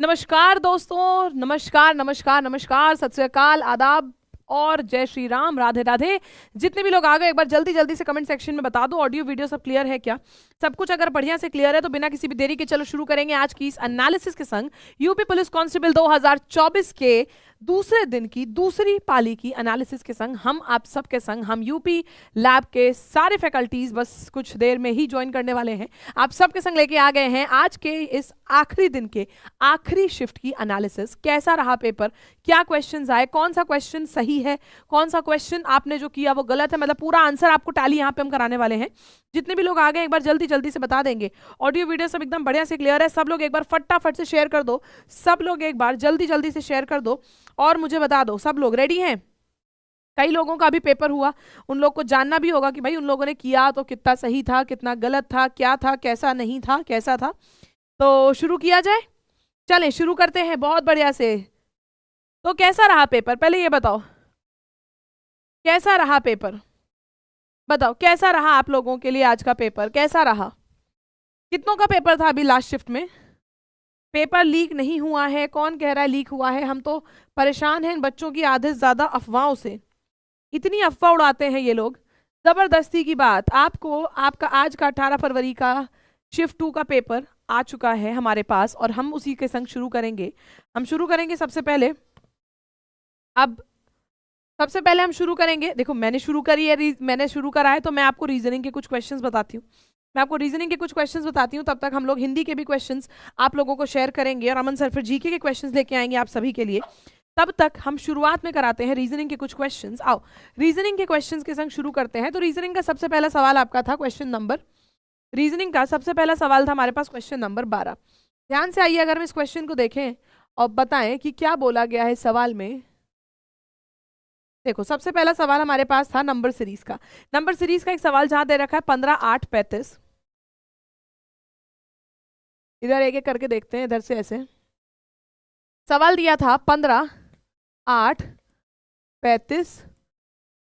नमस्कार दोस्तों, नमस्कार नमस्कार नमस्कार, सत श्री अकाल, आदाब और जय श्री राम, राधे राधे। जितने भी लोग आ गए एक बार जल्दी जल्दी से कमेंट सेक्शन में बता दो ऑडियो वीडियो सब क्लियर है क्या। सब कुछ अगर बढ़िया से क्लियर है तो बिना किसी भी देरी के चलो शुरू करेंगे आज की इस एनालिसिस के संग यूपी पुलिस कांस्टेबल 2024 के दूसरे दिन की दूसरी पाली की एनालिसिस के संग हम आप सबके संग हम यूपी लैब के सारे फैकल्टीज बस कुछ देर में ही ज्वाइन करने वाले हैं। आप सबके संग लेके आ गए हैं आज के इस आखिरी दिन के आखिरी शिफ्ट की एनालिसिस। कैसा रहा पेपर, क्या क्वेश्चंस आए, कौन सा क्वेश्चन सही है, कौन सा क्वेश्चन आपने जो किया वो गलत है, मतलब पूरा आंसर आपको टैली यहाँ पे हम कराने वाले हैं। जितने भी लोग आ गए एक बार जल्दी जल्दी से बता देंगे। ऑडियो वीडियो सब एकदम बढ़िया से क्लियर है। सब लोग एक बार फटाफट से शेयर कर दो, सब लोग एक बार जल्दी जल्दी से शेयर कर दो और मुझे बता दो सब लोग रेडी हैं। कई लोगों का भी पेपर हुआ, उन लोग को जानना भी होगा कि भाई उन लोगों ने किया तो कितना सही था, कितना गलत था, क्या था, कैसा नहीं था, कैसा था। तो शुरू किया जाए, चलें शुरू करते हैं बहुत बढ़िया से। तो कैसा रहा पेपर, पहले ये बताओ कैसा रहा पेपर, बताओ कैसा रहा आप लोगों के लिए आज का पेपर, कैसा रहा। कितनों का पेपर था अभी लास्ट शिफ्ट में। पेपर लीक नहीं हुआ है, कौन कह रहा है लीक हुआ है। हम तो परेशान हैं इन बच्चों की आधे से ज्यादा अफवाहों से। इतनी अफवाह उड़ाते हैं ये लोग, जबरदस्ती की बात। आपको आपका आज का 18 फरवरी का शिफ्ट 2 का पेपर आ चुका है हमारे पास और हम उसी के संग शुरू करेंगे। हम शुरू करेंगे सबसे पहले, अब सबसे पहले हम शुरू करेंगे। देखो मैंने शुरू करी है, मैंने शुरू करा है तो मैं आपको रीजनिंग के कुछ क्वेश्चंस बताती हूँ। मैं आपको रीजनिंग के कुछ क्वेश्चंस बताती हूँ, तब तक हम लोग हिंदी के भी क्वेश्चंस आप लोगों को शेयर करेंगे और अमन सर फिर जीके के क्वेश्चंस लेके आएंगे आप सभी के लिए। तब तक हम शुरुआत में कराते हैं रीजनिंग के कुछ क्वेश्चंस। आओ रीजनिंग के क्वेश्चंस के संग शुरू करते हैं। तो रीजनिंग का सबसे पहला सवाल आपका था क्वेश्चन नंबर, रीजनिंग का सबसे पहला सवाल था हमारे पास क्वेश्चन नंबर 12। ध्यान से आइए अगर हम इस क्वेश्चन को देखें और बताएं कि क्या बोला गया है सवाल में। देखो सबसे पहला सवाल हमारे पास था नंबर सीरीज का। नंबर सीरीज का एक सवाल जहां दे रखा है 15, 8, 35। इधर एक एक करके देखते हैं, इधर से ऐसे सवाल दिया था 15, 8, 35,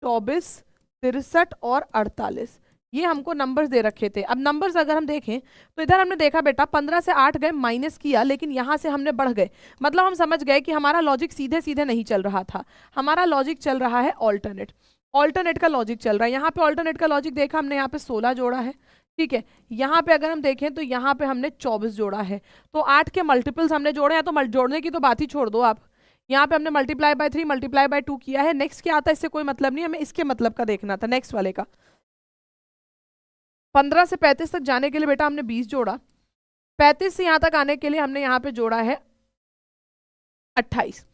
24, 63 और 48। ये हमको नंबर्स दे रखे थे। अब नंबर्स अगर हम देखें तो इधर हमने देखा बेटा 15 से 8 गए, माइनस किया, लेकिन यहां से हमने बढ़ गए। मतलब हम समझ गए कि हमारा लॉजिक सीधे सीधे नहीं चल रहा था, हमारा लॉजिक चल रहा है ऑल्टरनेट। ऑल्टरनेट का लॉजिक चल रहा है। यहाँ पे ऑल्टरनेट का लॉजिक देखा हमने, यहाँ पे 16 जोड़ा है, ठीक है। यहाँ पे अगर हम देखें तो यहाँ पे हमने 24 जोड़ा है। तो 8 के मल्टीपल्स हमने जोड़े हैं, तो जोड़ने की तो बात ही छोड़ दो आप। यहाँ पे हमने मल्टीप्लाई बाय 3 मल्टीप्लाई बाय 2 किया है। नेक्स्ट क्या आता है इससे कोई मतलब नहीं, हमें इसके मतलब का देखना था, नेक्स्ट वाले का। 15 से 35 तक जाने के लिए बेटा हमने 20 जोड़ा, 35 से यहाँ तक आने के लिए हमने यहाँ पे जोड़ा है 28।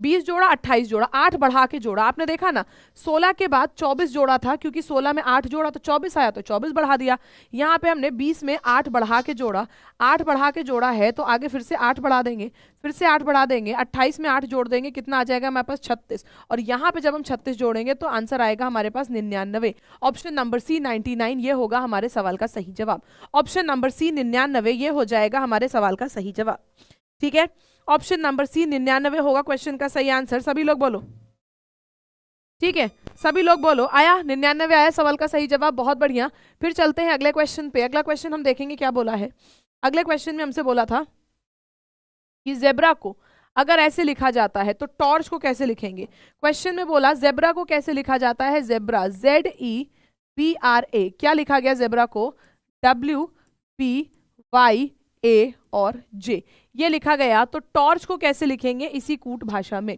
20 जोड़ा, 28 जोड़ा, 8 बढ़ा के जोड़ा। आपने देखा ना 16 के बाद 24 जोड़ा था, क्योंकि 16 में 8 जोड़ा तो 24 आया, तो 24 बढ़ा दिया। यहाँ पे हमने 20 में 8 बढ़ा के जोड़ा, 8 बढ़ा के जोड़ा है तो आगे फिर से 8 बढ़ा देंगे, फिर से 8 बढ़ा देंगे, 28 में 8 जोड़ देंगे, कितना आ जाएगा हमारे पास 36। और यहाँ पे जब हम 36 जोड़ेंगे तो आंसर आएगा हमारे पास 99। ऑप्शन नंबर सी 99 ये होगा हमारे सवाल का सही जवाब। ऑप्शन नंबर सी 99 ये हो जाएगा हमारे सवाल का सही जवाब, ठीक है। ऑप्शन नंबर सी 99 होगा क्वेश्चन का सही आंसर। सभी लोग बोलो, ठीक है, सभी लोग बोलो। आया 99 आया सवाल का सही जवाब, बहुत बढ़िया। फिर चलते हैं अगले क्वेश्चन पे। अगला क्वेश्चन हम देखेंगे क्या बोला है। अगले क्वेश्चन में हमसे बोला था कि जेब्रा को अगर ऐसे लिखा जाता है तो टॉर्च को कैसे लिखेंगे। क्वेश्चन में बोला जेब्रा को कैसे लिखा जाता है। जेब्रा ZEBRA, क्या लिखा गया जेब्रा को, WPYA और J ये लिखा गया। तो टॉर्च को कैसे लिखेंगे इसी कूट भाषा में,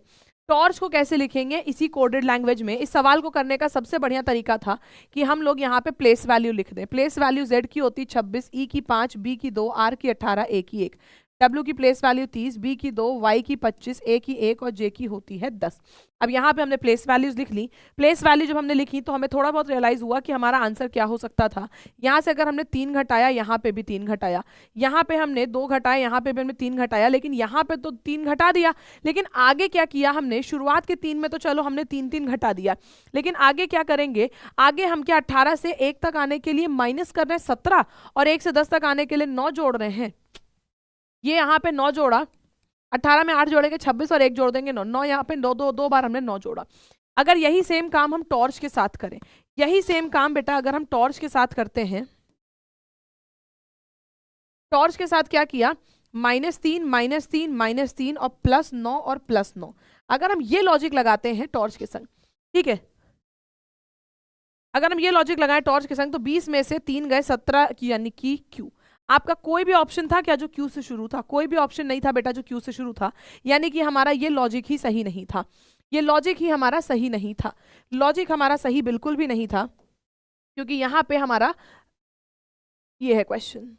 टॉर्च को कैसे लिखेंगे इसी कोडेड लैंग्वेज में। इस सवाल को करने का सबसे बढ़िया तरीका था कि हम लोग यहाँ पे प्लेस वैल्यू लिख दें। प्लेस वैल्यू Z की होती 26, E की 5, B की 2, R की 18, A की 1, W की प्लेस वैल्यू 30, B की 2, Y की 25, A की 1 और J की होती है 10। अब यहाँ पे हमने प्लेस वैल्यूज लिख ली। प्लेस वैल्यू जब हमने लिखी तो हमें थोड़ा बहुत रियलाइज हुआ कि हमारा आंसर क्या हो सकता था। यहाँ से अगर हमने 3 घटाया, यहाँ पे भी 3 घटाया, यहाँ पे हमने 2 घटाया, यहाँ पे भी हमने 3 घटाया, लेकिन यहाँ पे तो 3 घटा दिया, लेकिन आगे क्या किया हमने, शुरुआत के 3 में तो चलो हमने 3 घटा दिया, लेकिन आगे क्या करेंगे, आगे हम क्या 18 से 1 तक आने के लिए माइनस कर रहे हैं 17 और 1 से 10 तक आने के लिए 9 जोड़ रहे हैं। ये यहाँ पे 9 जोड़ा, 18 में 8 जोड़ेंगे 26 और 1 जोड़ देंगे 9, 9 यहाँ पे 2 बार हमने 9 जोड़ा। अगर यही सेम काम हम टॉर्च के साथ करें, यही सेम काम बेटा अगर हम टॉर्च के साथ करते हैं, टॉर्च के साथ क्या किया, -3 -3 -3 और +9 और +9। अगर हम ये लॉजिक लगाते हैं टॉर्च के संग, ठीक है, अगर हम ये लॉजिक लगाएं टॉर्च के संग, तो 20 में से 3 गए 17, यानी कि Q। आपका कोई भी ऑप्शन था क्या जो Q से शुरू था? कोई भी ऑप्शन नहीं था बेटा जो Q से शुरू था, यानी कि हमारा ये लॉजिक ही सही नहीं था। ये लॉजिक ही हमारा सही नहीं था। लॉजिक हमारा सही बिल्कुल भी नहीं था, क्योंकि यहाँ पे हमारा ये है क्वेश्चन,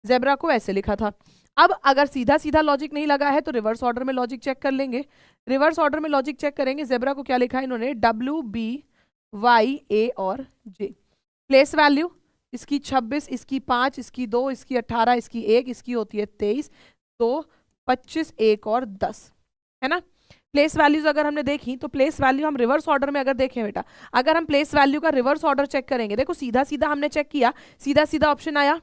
ज़ेब्रा को ऐसे लिखा था। अब अगर सीधा सीधा लॉजिक नहीं लगा है तो रिवर्स ऑर्डर में लॉजिक चेक कर लेंगे। रिवर्स ऑर्डर में लॉजिक चेक करेंगे। ज़ेब्रा को क्या लिखा है इन्होंने? WB, Y, A और J। प्लेस वैल्यू इसकी 26, इसकी 5, इसकी 2, इसकी 18, इसकी 1, इसकी होती है 23, 2, 25, 1 और 10, है ना। प्लेस वैल्यूज अगर हमने देखी तो प्लेस वैल्यू हम रिवर्स ऑर्डर में अगर देखें बेटा, अगर हम प्लेस वैल्यू का रिवर्स ऑर्डर चेक करेंगे, देखो सीधा सीधा हमने चेक किया, सीधा सीधा ऑप्शन आया,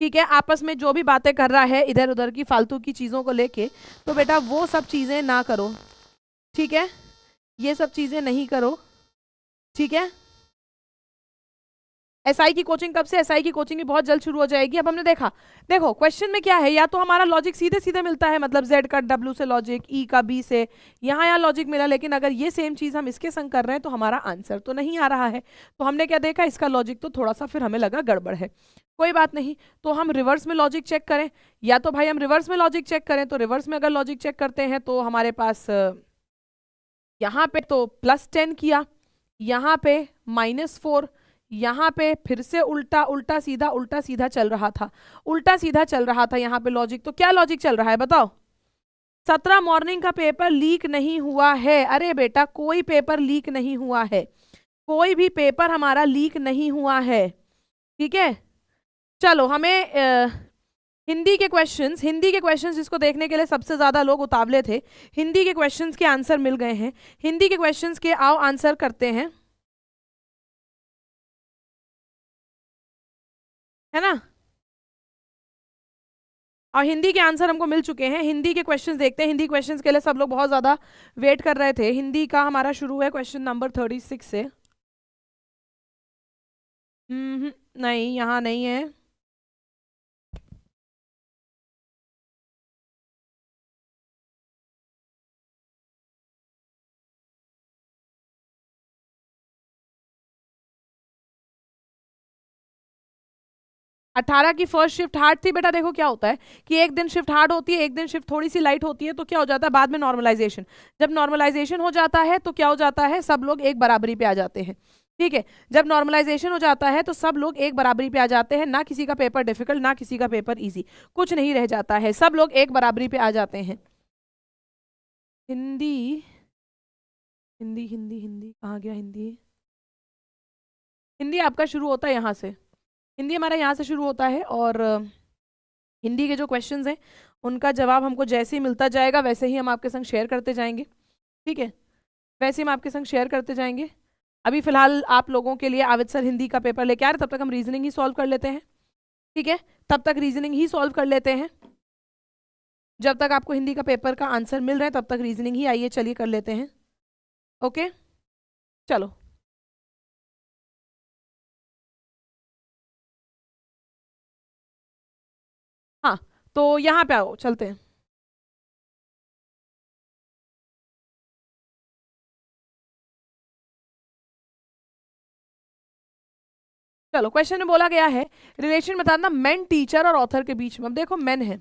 ठीक है। आपस में जो भी बातें कर रहा है इधर उधर की फालतू की चीज़ों को लेके, तो बेटा वो सब चीज़ें ना करो, ठीक है, ये सब चीज़ें नहीं करो, ठीक है। एसआई की कोचिंग कब से? एसआई की कोचिंग भी बहुत जल्द शुरू हो जाएगी। अब हमने देखा, देखो क्वेश्चन में क्या है, या तो हमारा लॉजिक सीधे सीधे मिलता है, मतलब जेड का डब्ल्यू से लॉजिक, ई का बी से, यहाँ लॉजिक मिला, लेकिन अगर ये सेम चीज हम इसके संग कर रहे हैं तो हमारा आंसर तो नहीं आ रहा है। तो हमने क्या देखा, इसका लॉजिक तो थोड़ा सा फिर हमें लगा गड़बड़ है। कोई बात नहीं, तो हम रिवर्स में लॉजिक चेक करें, या तो भाई हम रिवर्स में लॉजिक चेक करें, तो रिवर्स में अगर लॉजिक चेक करते हैं तो हमारे पास यहाँ पे तो +10 किया, यहाँ पे -4, यहाँ पे फिर से उल्टा उल्टा सीधा चल रहा था, उल्टा सीधा चल रहा था यहाँ पे लॉजिक। तो क्या लॉजिक चल रहा है बताओ? 17 मॉर्निंग का पेपर लीक नहीं हुआ है। अरे बेटा कोई पेपर लीक नहीं हुआ है, कोई भी पेपर हमारा लीक नहीं हुआ है, ठीक है। चलो हमें हिंदी के क्वेश्चंस जिसको देखने के लिए सबसे ज्यादा लोग उतावले थे, हिंदी के क्वेश्चंस के आंसर मिल गए हैं। हिंदी के क्वेश्चंस के आओ आंसर करते हैं, है ना। और हिंदी के आंसर हमको मिल चुके हैं। हिंदी के क्वेश्चंस देखते हैं। हिंदी क्वेश्चंस के लिए सब लोग बहुत ज्यादा वेट कर रहे थे। हिंदी का हमारा शुरू है क्वेश्चन नंबर 36 से। नहीं, यहाँ नहीं है। अठारह की फर्स्ट शिफ्ट हार्ड थी बेटा। देखो क्या होता है कि एक दिन शिफ्ट हार्ड होती है, एक दिन शिफ्ट थोड़ी सी लाइट होती है, तो क्या हो जाता है बाद में नॉर्मलाइजेशन। जब नॉर्मलाइजेशन हो जाता है तो क्या हो जाता है, सब लोग एक बराबरी पे आ जाते हैं, ठीक है। जब नॉर्मलाइजेशन हो जाता है तो सब लोग एक बराबरी पे आ जाते हैं, ना किसी का पेपर डिफिकल्ट ना किसी का पेपर इजी, कुछ नहीं रह जाता है, सब लोग एक बराबरी पे आ जाते हैं। हिंदी हिंदी हिंदी हिंदी कहाँ गया? हिंदी हिंदी आपका शुरू होता है यहाँ से, हिंदी हमारा यहाँ से शुरू होता है। और हिंदी के जो क्वेश्चंस हैं उनका जवाब हमको जैसे ही मिलता जाएगा वैसे ही हम आपके संग शेयर करते जाएंगे, ठीक है, वैसे ही हम आपके संग शेयर करते जाएंगे। अभी फिलहाल आप लोगों के लिए आविद सर हिंदी का पेपर लेके आ रहे, तब तक हम रीजनिंग ही सॉल्व कर लेते हैं, ठीक है, तब तक रीजनिंग ही सॉल्व कर लेते हैं। जब तक आपको हिंदी का पेपर का आंसर मिल रहा है तब तक रीजनिंग ही आइए, चलिए कर लेते हैं। ओके चलो, हाँ तो यहाँ पे आओ, चलते हैं। चलो क्वेश्चन में बोला गया है रिलेशन बताना मेन टीचर और ऑथर के बीच में। अब देखो मेन है,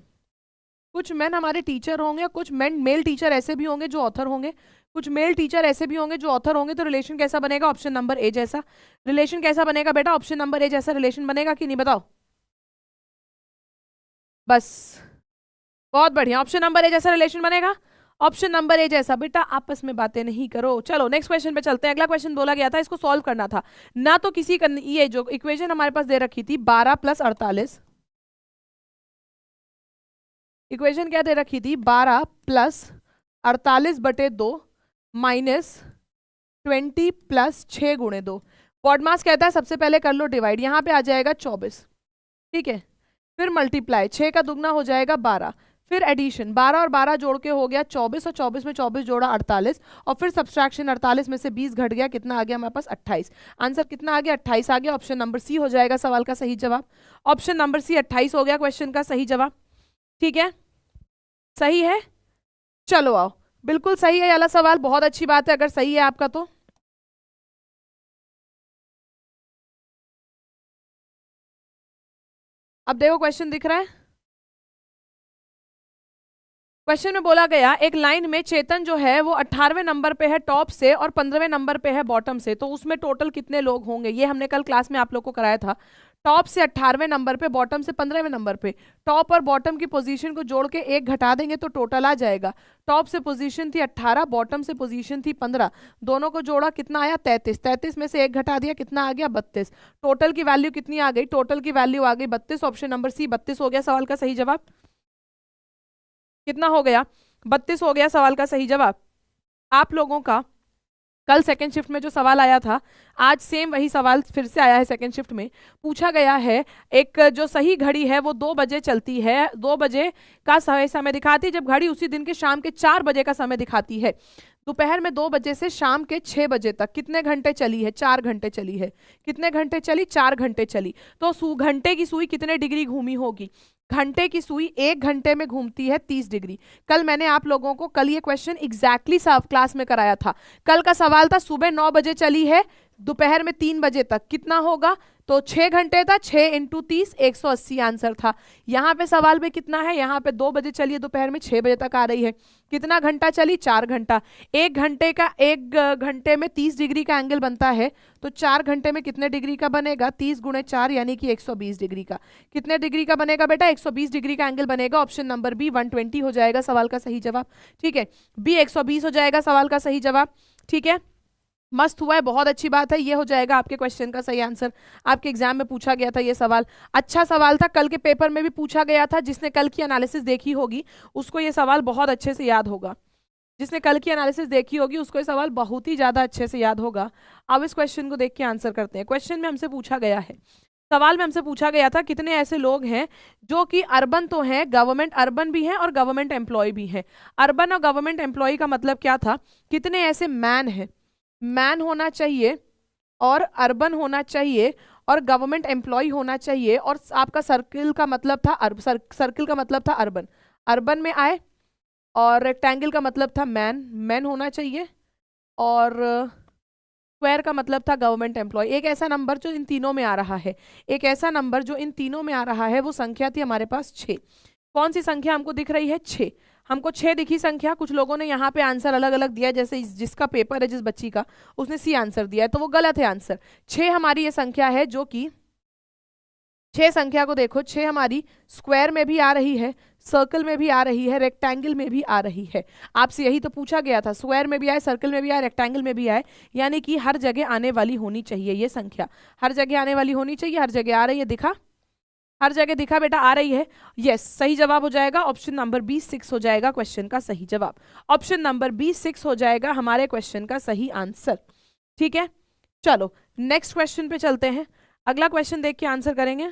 कुछ मेन हमारे टीचर होंगे, कुछ मेन मेल टीचर ऐसे भी होंगे जो ऑथर होंगे, कुछ मेल टीचर ऐसे भी होंगे जो ऑथर होंगे। तो रिलेशन कैसा बनेगा? ऑप्शन नंबर ए जैसा। रिलेशन कैसा बनेगा बेटा? ऑप्शन नंबर ए जैसा रिलेशन बनेगा कि नहीं बताओ? बस बहुत बढ़िया, ऑप्शन नंबर ए जैसा रिलेशन बनेगा। ऑप्शन नंबर ए जैसा। बेटा आपस में बातें नहीं करो। चलो नेक्स्ट क्वेश्चन पे चलते हैं। अगला क्वेश्चन बोला गया था इसको सॉल्व करना था ना, तो किसी ये जो इक्वेशन हमारे पास दे रखी थी 12 + 48, इक्वेशन क्या दे रखी थी 12 + 48/2 -20 + 6 × 2। बॉडमास कहता है सबसे पहले कर लो डिवाइड, यहाँ पे आ जाएगा 24, ठीक है, फिर मल्टीप्लाई 6 का दुगना हो जाएगा 12, फिर एडिशन 12 और 12 जोड़ के हो गया 24, और 24 में 24 जोड़ा 48, और फिर सब्सट्रैक्शन 48 में से 20 घट गया, कितना आ गया हमारे पास 28। आंसर कितना आ गया? 28 आ गया। ऑप्शन नंबर सी हो जाएगा सवाल का सही जवाब। ऑप्शन नंबर सी 28 हो गया क्वेश्चन का सही जवाब। ठीक है, सही है, चलो आओ, बिल्कुल सही है ये वाला सवाल, बहुत अच्छी बात है अगर सही है आपका तो। अब देखो क्वेश्चन दिख रहा है। क्वेश्चन में बोला गया एक लाइन में चेतन जो है वो 18वें नंबर पे है टॉप से और 15वें नंबर पे है बॉटम से, तो उसमें टोटल कितने लोग होंगे, ये हमने कल क्लास में आप लोग को कराया था। टॉप से 18वें नंबर पे, बॉटम से 15वें नंबर पे, टॉप और बॉटम की पोजीशन को जोड़ के एक घटा देंगे तो टोटल आ जाएगा। टॉप से पोजीशन थी 18, बॉटम से पोजीशन थी 15, दोनों को जोड़ा कितना आया 33, 33 में से एक घटा दिया कितना आ गया 32, टोटल की वैल्यू कितनी आ गई, टोटल की वैल्यू आ गई 32, ऑप्शन नंबर सी 32 हो गया सवाल का सही जवाब। कितना हो गया, 32 हो गया सवाल का सही जवाब। आप लोगों का कल सेकेंड शिफ्ट में जो सवाल आया था, आज सेम वही सवाल फिर से आया है सेकेंड शिफ्ट में। पूछा गया है एक जो सही घड़ी है वो 2 बजे चलती है, 2 बजे का समय दिखाती है, जब घड़ी उसी दिन के शाम के 4 बजे का समय दिखाती है। दोपहर में 2 बजे से शाम के 6 बजे तक कितने घंटे चली है, 4 घंटे चली है। कितने घंटे चली, 4 घंटे चली। तो घंटे की सुई कितने डिग्री घूमी होगी, घंटे की सुई 1 घंटे में घूमती है 30 डिग्री। कल मैंने आप लोगों को कल ये क्वेश्चन एग्जैक्टली क्लास में कराया था। कल का सवाल था सुबह 9 बजे चली है दोपहर में 3 बजे तक कितना होगा, तो 6 घंटे था, 6 इंटू 30 180 आंसर था। यहाँ पे सवाल में कितना है, यहाँ पे 2 बजे चलिए दोपहर में 6 बजे तक आ रही है, कितना घंटा चली 4 घंटा। 1 घंटे में 30 डिग्री का एंगल बनता है, तो 4 घंटे में कितने डिग्री का बनेगा, 30 गुणे 4 यानी कि 120 डिग्री का। कितने डिग्री का बनेगा बेटा, 120 डिग्री का एंगल बनेगा। ऑप्शन नंबर बी 120 हो जाएगा सवाल का सही जवाब। ठीक है, बी 120 हो जाएगा सवाल का सही जवाब। ठीक है, मस्त हुआ है, बहुत अच्छी बात है, ये हो जाएगा आपके क्वेश्चन का सही आंसर। आपके एग्जाम में पूछा गया था ये सवाल, अच्छा सवाल था, कल के पेपर में भी पूछा गया था। जिसने कल की एनालिसिस देखी होगी उसको ये सवाल बहुत अच्छे से याद होगा, जिसने कल की एनालिसिस देखी होगी उसको ये सवाल बहुत ही ज्यादा अच्छे से याद होगा। अब इस क्वेश्चन को देख के आंसर करते हैं। क्वेश्चन में हमसे पूछा गया है, सवाल में हमसे पूछा गया था कितने ऐसे लोग हैं जो कि अर्बन तो हैं, गवर्नमेंट अर्बन भी हैं और गवर्नमेंट एम्प्लॉय भी हैं। अर्बन और गवर्नमेंट एम्प्लॉय का मतलब क्या था, कितने ऐसे मैन हैं, मैन होना चाहिए और अर्बन होना चाहिए और गवर्नमेंट एम्प्लॉय होना चाहिए, और आपका सर्किल का मतलब था सर्किल का मतलब था अर्बन, अर्बन में आए, और रेक्टेंगल का मतलब था मैन, मैन होना चाहिए, और स्क्वायर का मतलब था गवर्नमेंट एम्प्लॉय। एक ऐसा नंबर जो इन तीनों में आ रहा है, एक ऐसा नंबर जो इन तीनों में आ रहा है, वो संख्या थी हमारे पास 6। कौन सी संख्या हमको दिख रही है, 6। हमको 6 दिखी संख्या। कुछ लोगों ने यहाँ पे आंसर अलग अलग दिया, जैसे जिसका पेपर है जिस बच्ची का, उसने सी आंसर दिया है, तो वो गलत है आंसर। 6 हमारी ये संख्या है जो कि 6 संख्या को देखो, 6 हमारी स्क्वायर में भी आ रही है, सर्कल में भी आ रही है, रेक्टेंगल में भी आ रही है। आपसे यही तो पूछा गया था, स्क्वायर में भी आए, सर्कल में भी आए, रेक्टेंगल में भी आए, यानी कि हर जगह आने वाली होनी चाहिए ये संख्या, हर जगह आने वाली होनी चाहिए। हर जगह आ रही है, दिखा, हर जगह दिखा बेटा, आ रही है। यस, सही जवाब हो जाएगा ऑप्शन नंबर बी 6 हो जाएगा क्वेश्चन का सही जवाब। ऑप्शन नंबर बी 6 हो जाएगा हमारे क्वेश्चन का सही आंसर। ठीक है, चलो नेक्स्ट क्वेश्चन पे चलते हैं। अगला क्वेश्चन देख के आंसर करेंगे।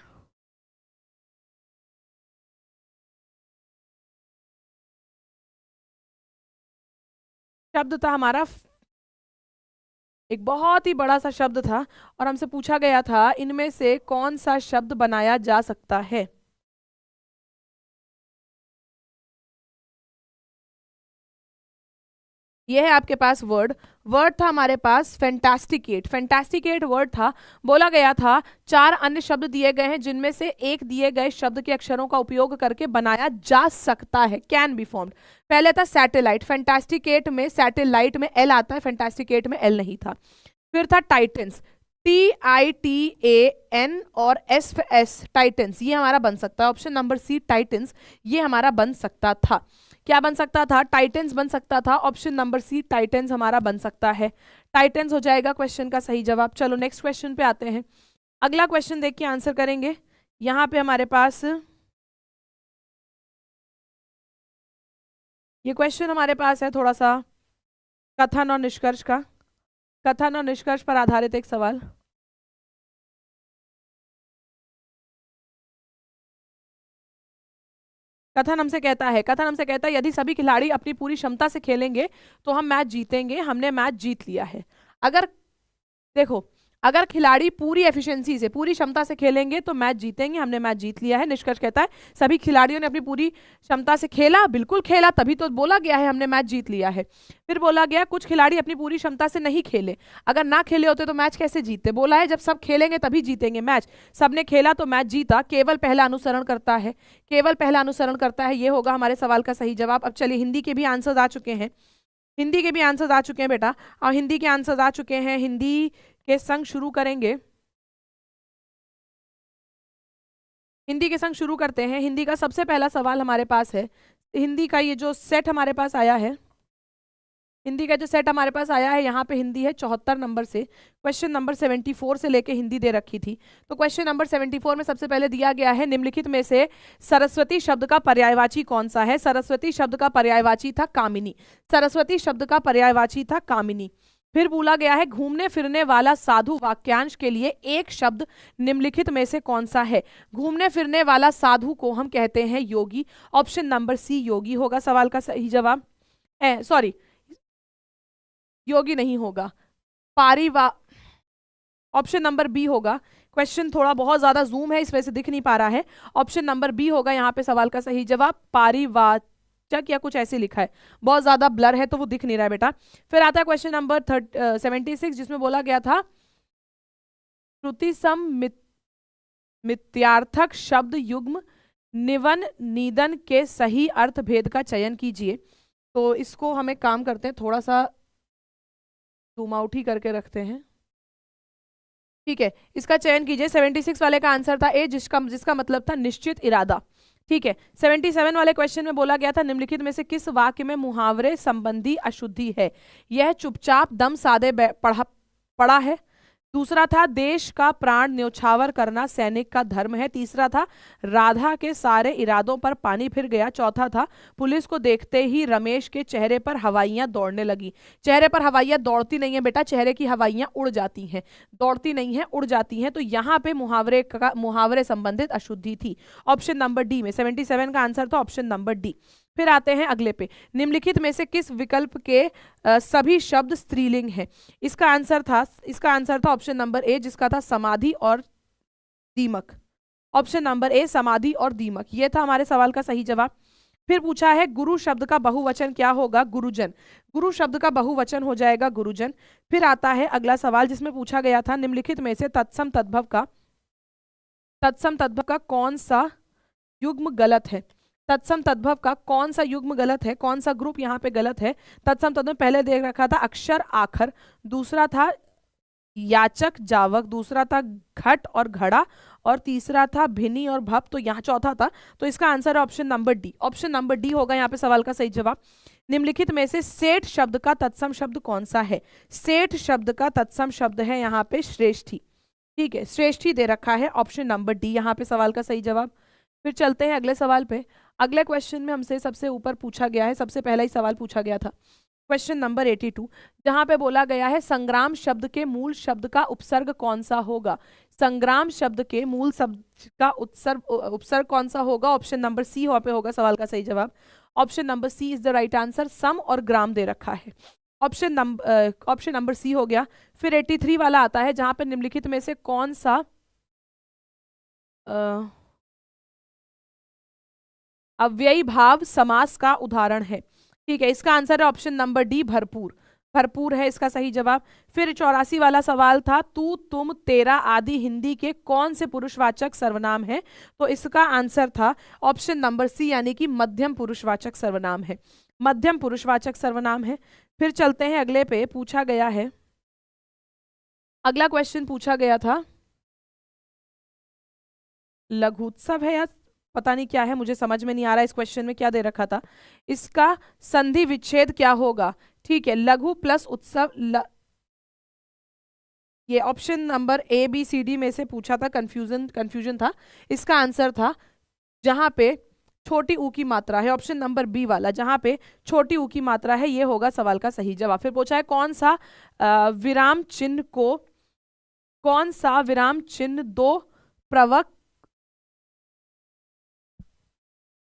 शब्द था हमारा, एक बहुत ही बड़ा सा शब्द था, और हमसे पूछा गया था इनमें से कौन सा शब्द बनाया जा सकता है। ये है आपके पास वर्ड, वर्ड था हमारे पास फैंटास्टिकेट, फैंटास्टिकेट वर्ड था। बोला गया था 4 अन्य शब्द दिए गए हैं जिनमें से एक दिए गए शब्द के अक्षरों का उपयोग करके बनाया जा सकता है, कैन बी फॉर्म्ड। पहले था सैटेलाइट, फैंटास्टिकेट में सैटेलाइट में एल आता है, फैंटास्टिकेट में एल नहीं था। फिर था टाइटन्स, TITAN और S टाइटन्स, ये हमारा बन सकता है ऑप्शन नंबर सी टाइटन्स, ये हमारा बन सकता था। क्या बन सकता था, टाइटन्स बन सकता था, ऑप्शन नंबर सी टाइटन्स हमारा बन सकता है। टाइटन्स हो जाएगा क्वेश्चन का सही जवाब। चलो नेक्स्ट क्वेश्चन पे आते हैं, अगला क्वेश्चन देख के आंसर करेंगे। यहाँ पे हमारे पास ये क्वेश्चन हमारे पास है थोड़ा सा कथन और निष्कर्ष का, कथन और निष्कर्ष पर आधारित एक सवाल। कथन हमसे कहता है, कथन हमसे कहता है यदि सभी खिलाड़ी अपनी पूरी क्षमता से खेलेंगे तो हम मैच जीतेंगे, हमने मैच जीत लिया है। अगर देखो, अगर खिलाड़ी पूरी एफिशिएंसी से, पूरी क्षमता से खेलेंगे तो मैच जीतेंगे। हमने मैच जीत लिया है, निष्कर्ष कहता है सभी खिलाड़ियों ने अपनी पूरी क्षमता से खेला, बिल्कुल खेला, तभी तो बोला गया है हमने मैच जीत लिया है। फिर बोला गया कुछ खिलाड़ी अपनी पूरी क्षमता से नहीं खेले, अगर ना खेले होते तो मैच कैसे जीतते। बोला है जब सब खेलेंगे तभी जीतेंगे मैच, सबने खेला तो मैच जीता। केवल पहला अनुसरण करता है, केवल पहला अनुसरण करता है, ये होगा हमारे सवाल का सही जवाब। अब चलिए हिंदी के भी आंसर्स आ चुके हैं, हिंदी के भी आंसर्स आ चुके हैं बेटा, और हिंदी के आंसर्स आ चुके हैं। हिंदी के संग शुरू करेंगे, हिंदी के संग शुरू करते हैं। हिंदी का सबसे पहला सवाल हमारे पास है, हिंदी का ये जो सेट हमारे पास आया है, हिंदी का जो सेट हमारे पास आया है, यहाँ पे हिंदी है 74 नंबर से, क्वेश्चन नंबर 74 से लेके हिंदी दे रखी थी। तो क्वेश्चन नंबर 74 में सबसे पहले दिया गया है निम्नलिखित में से सरस्वती शब्द का पर्यायवाची कौन सा है। सरस्वती शब्द का पर्यायवाची था कामिनी, सरस्वती शब्द का पर्यायवाची था कामिनी। फिर बोला गया है घूमने फिरने वाला साधु वाक्यांश के लिए एक शब्द निम्नलिखित में से कौन सा है। घूमने फिरने वाला साधु को हम कहते हैं योगी, ऑप्शन नंबर सी योगी होगा सवाल का सही जवाब। सॉरी, योगी नहीं होगा, पारिवा, ऑप्शन नंबर बी होगा। क्वेश्चन थोड़ा बहुत ज्यादा जूम है, इस वजह से दिख नहीं पा रहा है। ऑप्शन नंबर बी होगा यहाँ पे सवाल का सही जवाब, पारिवाचक या कुछ ऐसे लिखा है, बहुत ज्यादा ब्लर है तो वो दिख नहीं रहा है बेटा। फिर आता है क्वेश्चन नंबर 76 जिसमें बोला गया था श्रुति सम मिथ्यार्थक शब्द युग्म निवन निदन के सही अर्थ भेद का चयन कीजिए। तो इसको हम एक काम करते हैं, थोड़ा सा जूम आउट ही करके रखते हैं, ठीक है। इसका चयन कीजिए। 76 वाले का आंसर था ए, जिसका मतलब था निश्चित इरादा, ठीक है। 77 वाले क्वेश्चन में बोला गया था निम्नलिखित में से किस वाक्य में मुहावरे संबंधी अशुद्धि है। यह चुपचाप दम साधे पड़ा है। दूसरा था देश का प्राण न्योछावर करना सैनिक का धर्म है। तीसरा था राधा के सारे इरादों पर पानी फिर गया। चौथा था पुलिस को देखते ही रमेश के चेहरे पर हवाइयां दौड़ने लगी। चेहरे पर हवाइयां दौड़ती नहीं है बेटा, चेहरे की हवाइयां उड़ जाती हैं, दौड़ती नहीं है उड़ जाती हैं। तो यहाँ पे मुहावरे संबंधित अशुद्धि थी, ऑप्शन नंबर डी में। 77 का आंसर था ऑप्शन नंबर डी। फिर आते हैं अगले पे, निम्नलिखित में से किस विकल्प के सभी शब्द स्त्रीलिंग हैं। इसका आंसर था ऑप्शन नंबर ए, जिसका था समाधि और दीमक। ऑप्शन नंबर ए समाधि और दीमक, ये था हमारे सवाल का सही जवाब। फिर पूछा है गुरु शब्द का बहुवचन क्या होगा, गुरुजन। गुरु शब्द का बहुवचन हो जाएगा गुरुजन। फिर आता है अगला सवाल जिसमें पूछा गया था निम्नलिखित में से तत्सम तद्भव का कौन सा युग्म गलत है। तत्सम तद्भव का कौन सा युग्म गलत है, कौन सा ग्रुप यहाँ पे गलत है। तत्सम तद्भव पहले देख रखा था अक्षर आखर, दूसरा था याचक जावक, दूसरा था घट और घड़ा, और तीसरा था भिनी और भप, तो यहाँ चौथा था। तो इसका आंसर है option number D, option number D होगा यहाँ पे सवाल का सही जवाब। निम्नलिखित में से सेठ शब्द का तत्सम शब्द कौन सा है। सेठ शब्द का तत्सम शब्द है यहाँ पे श्रेष्ठी, ठीक है, श्रेष्ठी दे रखा है, ऑप्शन नंबर डी यहाँ पे सवाल का सही जवाब। फिर चलते हैं अगले सवाल पे। अगले क्वेश्चन में हमसे सबसे ऊपर पूछा गया है, सबसे पहला ही सवाल पूछा गया था क्वेश्चन नंबर 82, जहां पे बोला गया है संग्राम शब्द के मूल शब्द का उपसर्ग कौन सा होगा। संग्राम शब्द के मूल शब्द का उपसर्ग कौन सा होगा, ऑप्शन नंबर सी वहां पे होगा सवाल का सही जवाब। Option number C is the right answer. सम और ग्राम दे रखा है, ऑप्शन नंबर सी हो गया। फिर 83 वाला आता है जहां पे निम्नलिखित में से कौन सा अव्ययी भाव समास का उदाहरण है, ठीक है। इसका आंसर है ऑप्शन नंबर डी भरपूर, भरपूर है इसका सही जवाब। फिर 84 वाला सवाल था तू तुम तेरा आदि हिंदी के कौन से पुरुषवाचक सर्वनाम है। तो इसका आंसर था ऑप्शन नंबर सी, यानी कि मध्यम पुरुषवाचक सर्वनाम है, मध्यम पुरुषवाचक सर्वनाम है। फिर चलते हैं अगले पे, पूछा गया है अगला क्वेश्चन पूछा गया था लघुत्सव है या पता नहीं क्या है, मुझे समझ में नहीं आ रहा इस क्वेश्चन में क्या दे रखा था। इसका संधि विच्छेद क्या होगा, ठीक है, लघु प्लस उत्सव ये option number A B C D में से पूछा था, कंफ्यूजन था। इसका आंसर था जहां पे छोटी ऊ की मात्रा है, ऑप्शन नंबर बी वाला, जहां पे छोटी ऊ की मात्रा है, ये होगा सवाल का सही जवाब। फिर पूछा है कौन सा विराम चिन्ह दो प्रवक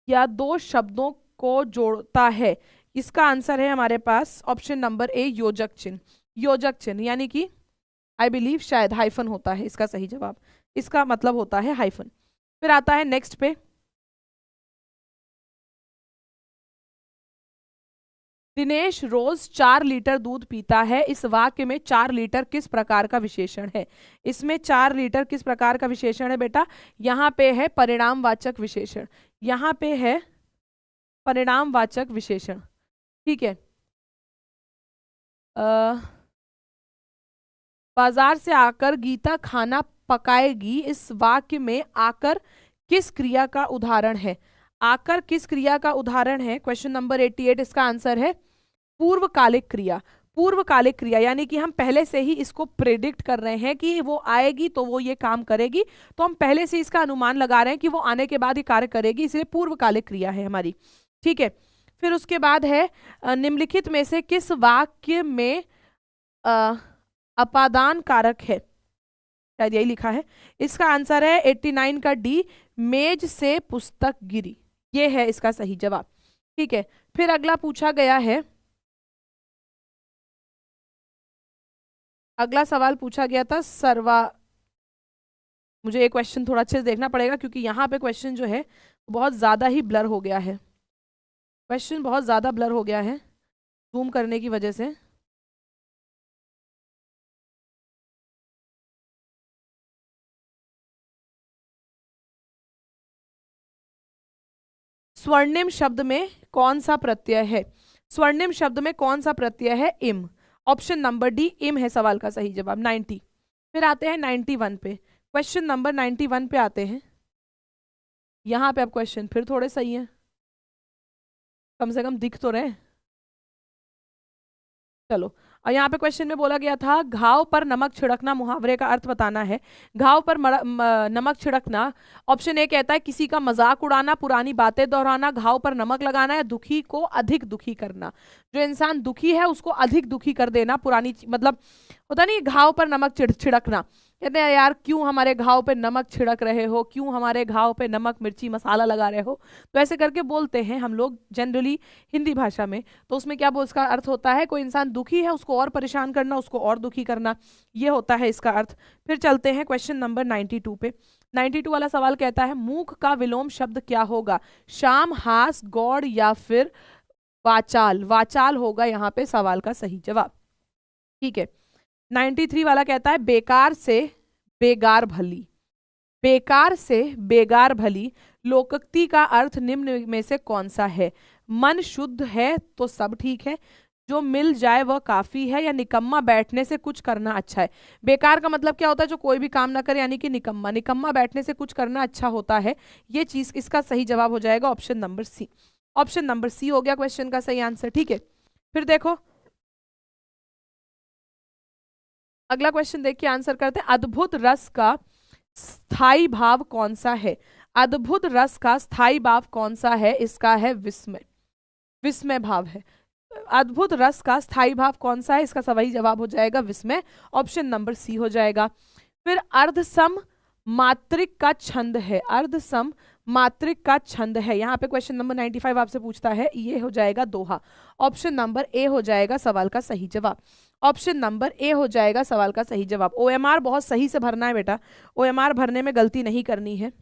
या दो शब्दों को जोड़ता है। इसका आंसर है हमारे पास ऑप्शन नंबर ए योजक चिन्ह, योजक चिन्ह, यानी कि आई बिलीव शायद हाइफन होता है इसका सही जवाब, इसका मतलब होता है हाइफन। फिर आता है नेक्स्ट पे, दिनेश रोज 4 लीटर दूध पीता है, इस वाक्य में 4 लीटर किस प्रकार का विशेषण है? इसमें 4 लीटर किस प्रकार का विशेषण है बेटा? यहाँ पे है परिणामवाचक विशेषण, यहाँ पे है परिणामवाचक विशेषण, ठीक है। बाजार से आकर गीता खाना पकाएगी, इस वाक्य में आकर किस क्रिया का उदाहरण है? आकर किस क्रिया का उदाहरण है? क्वेश्चन नंबर 88 इसका आंसर है पूर्वकालिक क्रिया। पूर्वकालिक क्रिया यानी कि हम पहले से ही इसको प्रेडिक्ट कर रहे हैं कि वो आएगी तो वो ये काम करेगी, तो हम पहले से इसका अनुमान लगा रहे हैं कि वो आने के बाद ये कार्य करेगी, इसलिए पूर्वकालिक क्रिया है हमारी, ठीक है। फिर उसके बाद है निम्नलिखित में से किस वाक्य में अपादान कारक है? शायद यही लिखा है, इसका आंसर है 89 का डी, मेज से पुस्तक गिरी, ये है इसका सही जवाब, ठीक है। फिर अगला पूछा गया है, अगला सवाल पूछा गया था मुझे ये क्वेश्चन थोड़ा अच्छे से देखना पड़ेगा क्योंकि यहाँ पे क्वेश्चन जो है बहुत ज़्यादा ही ब्लर हो गया है, क्वेश्चन बहुत ज़्यादा ब्लर हो गया है जूम करने की वजह से। स्वर्णिम शब्द में कौन सा प्रत्यय है? स्वर्णिम शब्द में कौन सा प्रत्यय है? इम, ऑप्शन नंबर डी इम है सवाल का सही जवाब, 90। फिर आते हैं 91 पे, क्वेश्चन नंबर 91 पे आते हैं। यहाँ पे अब क्वेश्चन फिर थोड़े सही हैं, कम से कम दिख तो रहे। चलो, और यहाँ पे क्वेश्चन में बोला गया था घाव पर नमक छिड़कना, मुहावरे का अर्थ बताना है। घाव पर नमक छिड़कना, ऑप्शन ए कहता है किसी का मजाक उड़ाना, पुरानी बातें दोहराना, घाव पर नमक लगाना या दुखी को अधिक दुखी करना। जो इंसान दुखी है उसको अधिक दुखी कर देना, पुरानी मतलब होता नहीं घाव पर नमक छिड़कना, कहते हैं यार क्यों हमारे घाव पे नमक छिड़क रहे हो, क्यों हमारे घाव पे नमक मिर्ची मसाला लगा रहे हो, तो ऐसे करके बोलते हैं हम लोग जनरली हिंदी भाषा में। तो उसमें क्या बोल, उसका अर्थ होता है कोई इंसान दुखी है उसको और परेशान करना, उसको और दुखी करना, ये होता है इसका अर्थ। फिर चलते हैं क्वेश्चन नंबर 92 पे। 92 वाला सवाल कहता है मूक का विलोम शब्द क्या होगा? शाम, हास, गौड़ या फिर वाचाल? वाचाल होगा यहाँ पे सवाल का सही जवाब, ठीक है। 93 वाला कहता है बेकार से बेगार भली, बेकार से बेगार भली लोकोक्ति का अर्थ निम्न में से कौन सा है? मन शुद्ध है तो सब ठीक है, जो मिल जाए वह काफी है, या निकम्मा बैठने से कुछ करना अच्छा है। बेकार का मतलब क्या होता है? जो कोई भी काम ना करे, यानी कि निकम्मा, निकम्मा बैठने से कुछ करना अच्छा होता है, ये चीज इसका सही जवाब हो जाएगा option number C. Option number C हो गया क्वेश्चन का सही आंसर, ठीक है। फिर देखो अगला क्वेश्चन देख के आंसर करते हैं। अद्भुत रस का स्थाई भाव कौन सा है? अद्भुत रस का स्थाई भाव कौन सा है? इसका है विस्मय, विस्मय भाव है। अद्भुत रस का स्थाई भाव कौन सा है? इसका सही जवाब हो जाएगा विस्मय, ऑप्शन नंबर सी हो जाएगा। फिर अर्धसम मात्रिक का छंद है, अर्धसम मात्रिक का छंद है, यहाँ पे क्वेश्चन नंबर 95 आपसे पूछता है, ये हो जाएगा दोहा, ऑप्शन नंबर ए हो जाएगा सवाल का सही जवाब, ऑप्शन नंबर ए हो जाएगा सवाल का सही जवाब। ओएमआर बहुत सही से भरना है बेटा, ओएमआर भरने में गलती नहीं करनी है,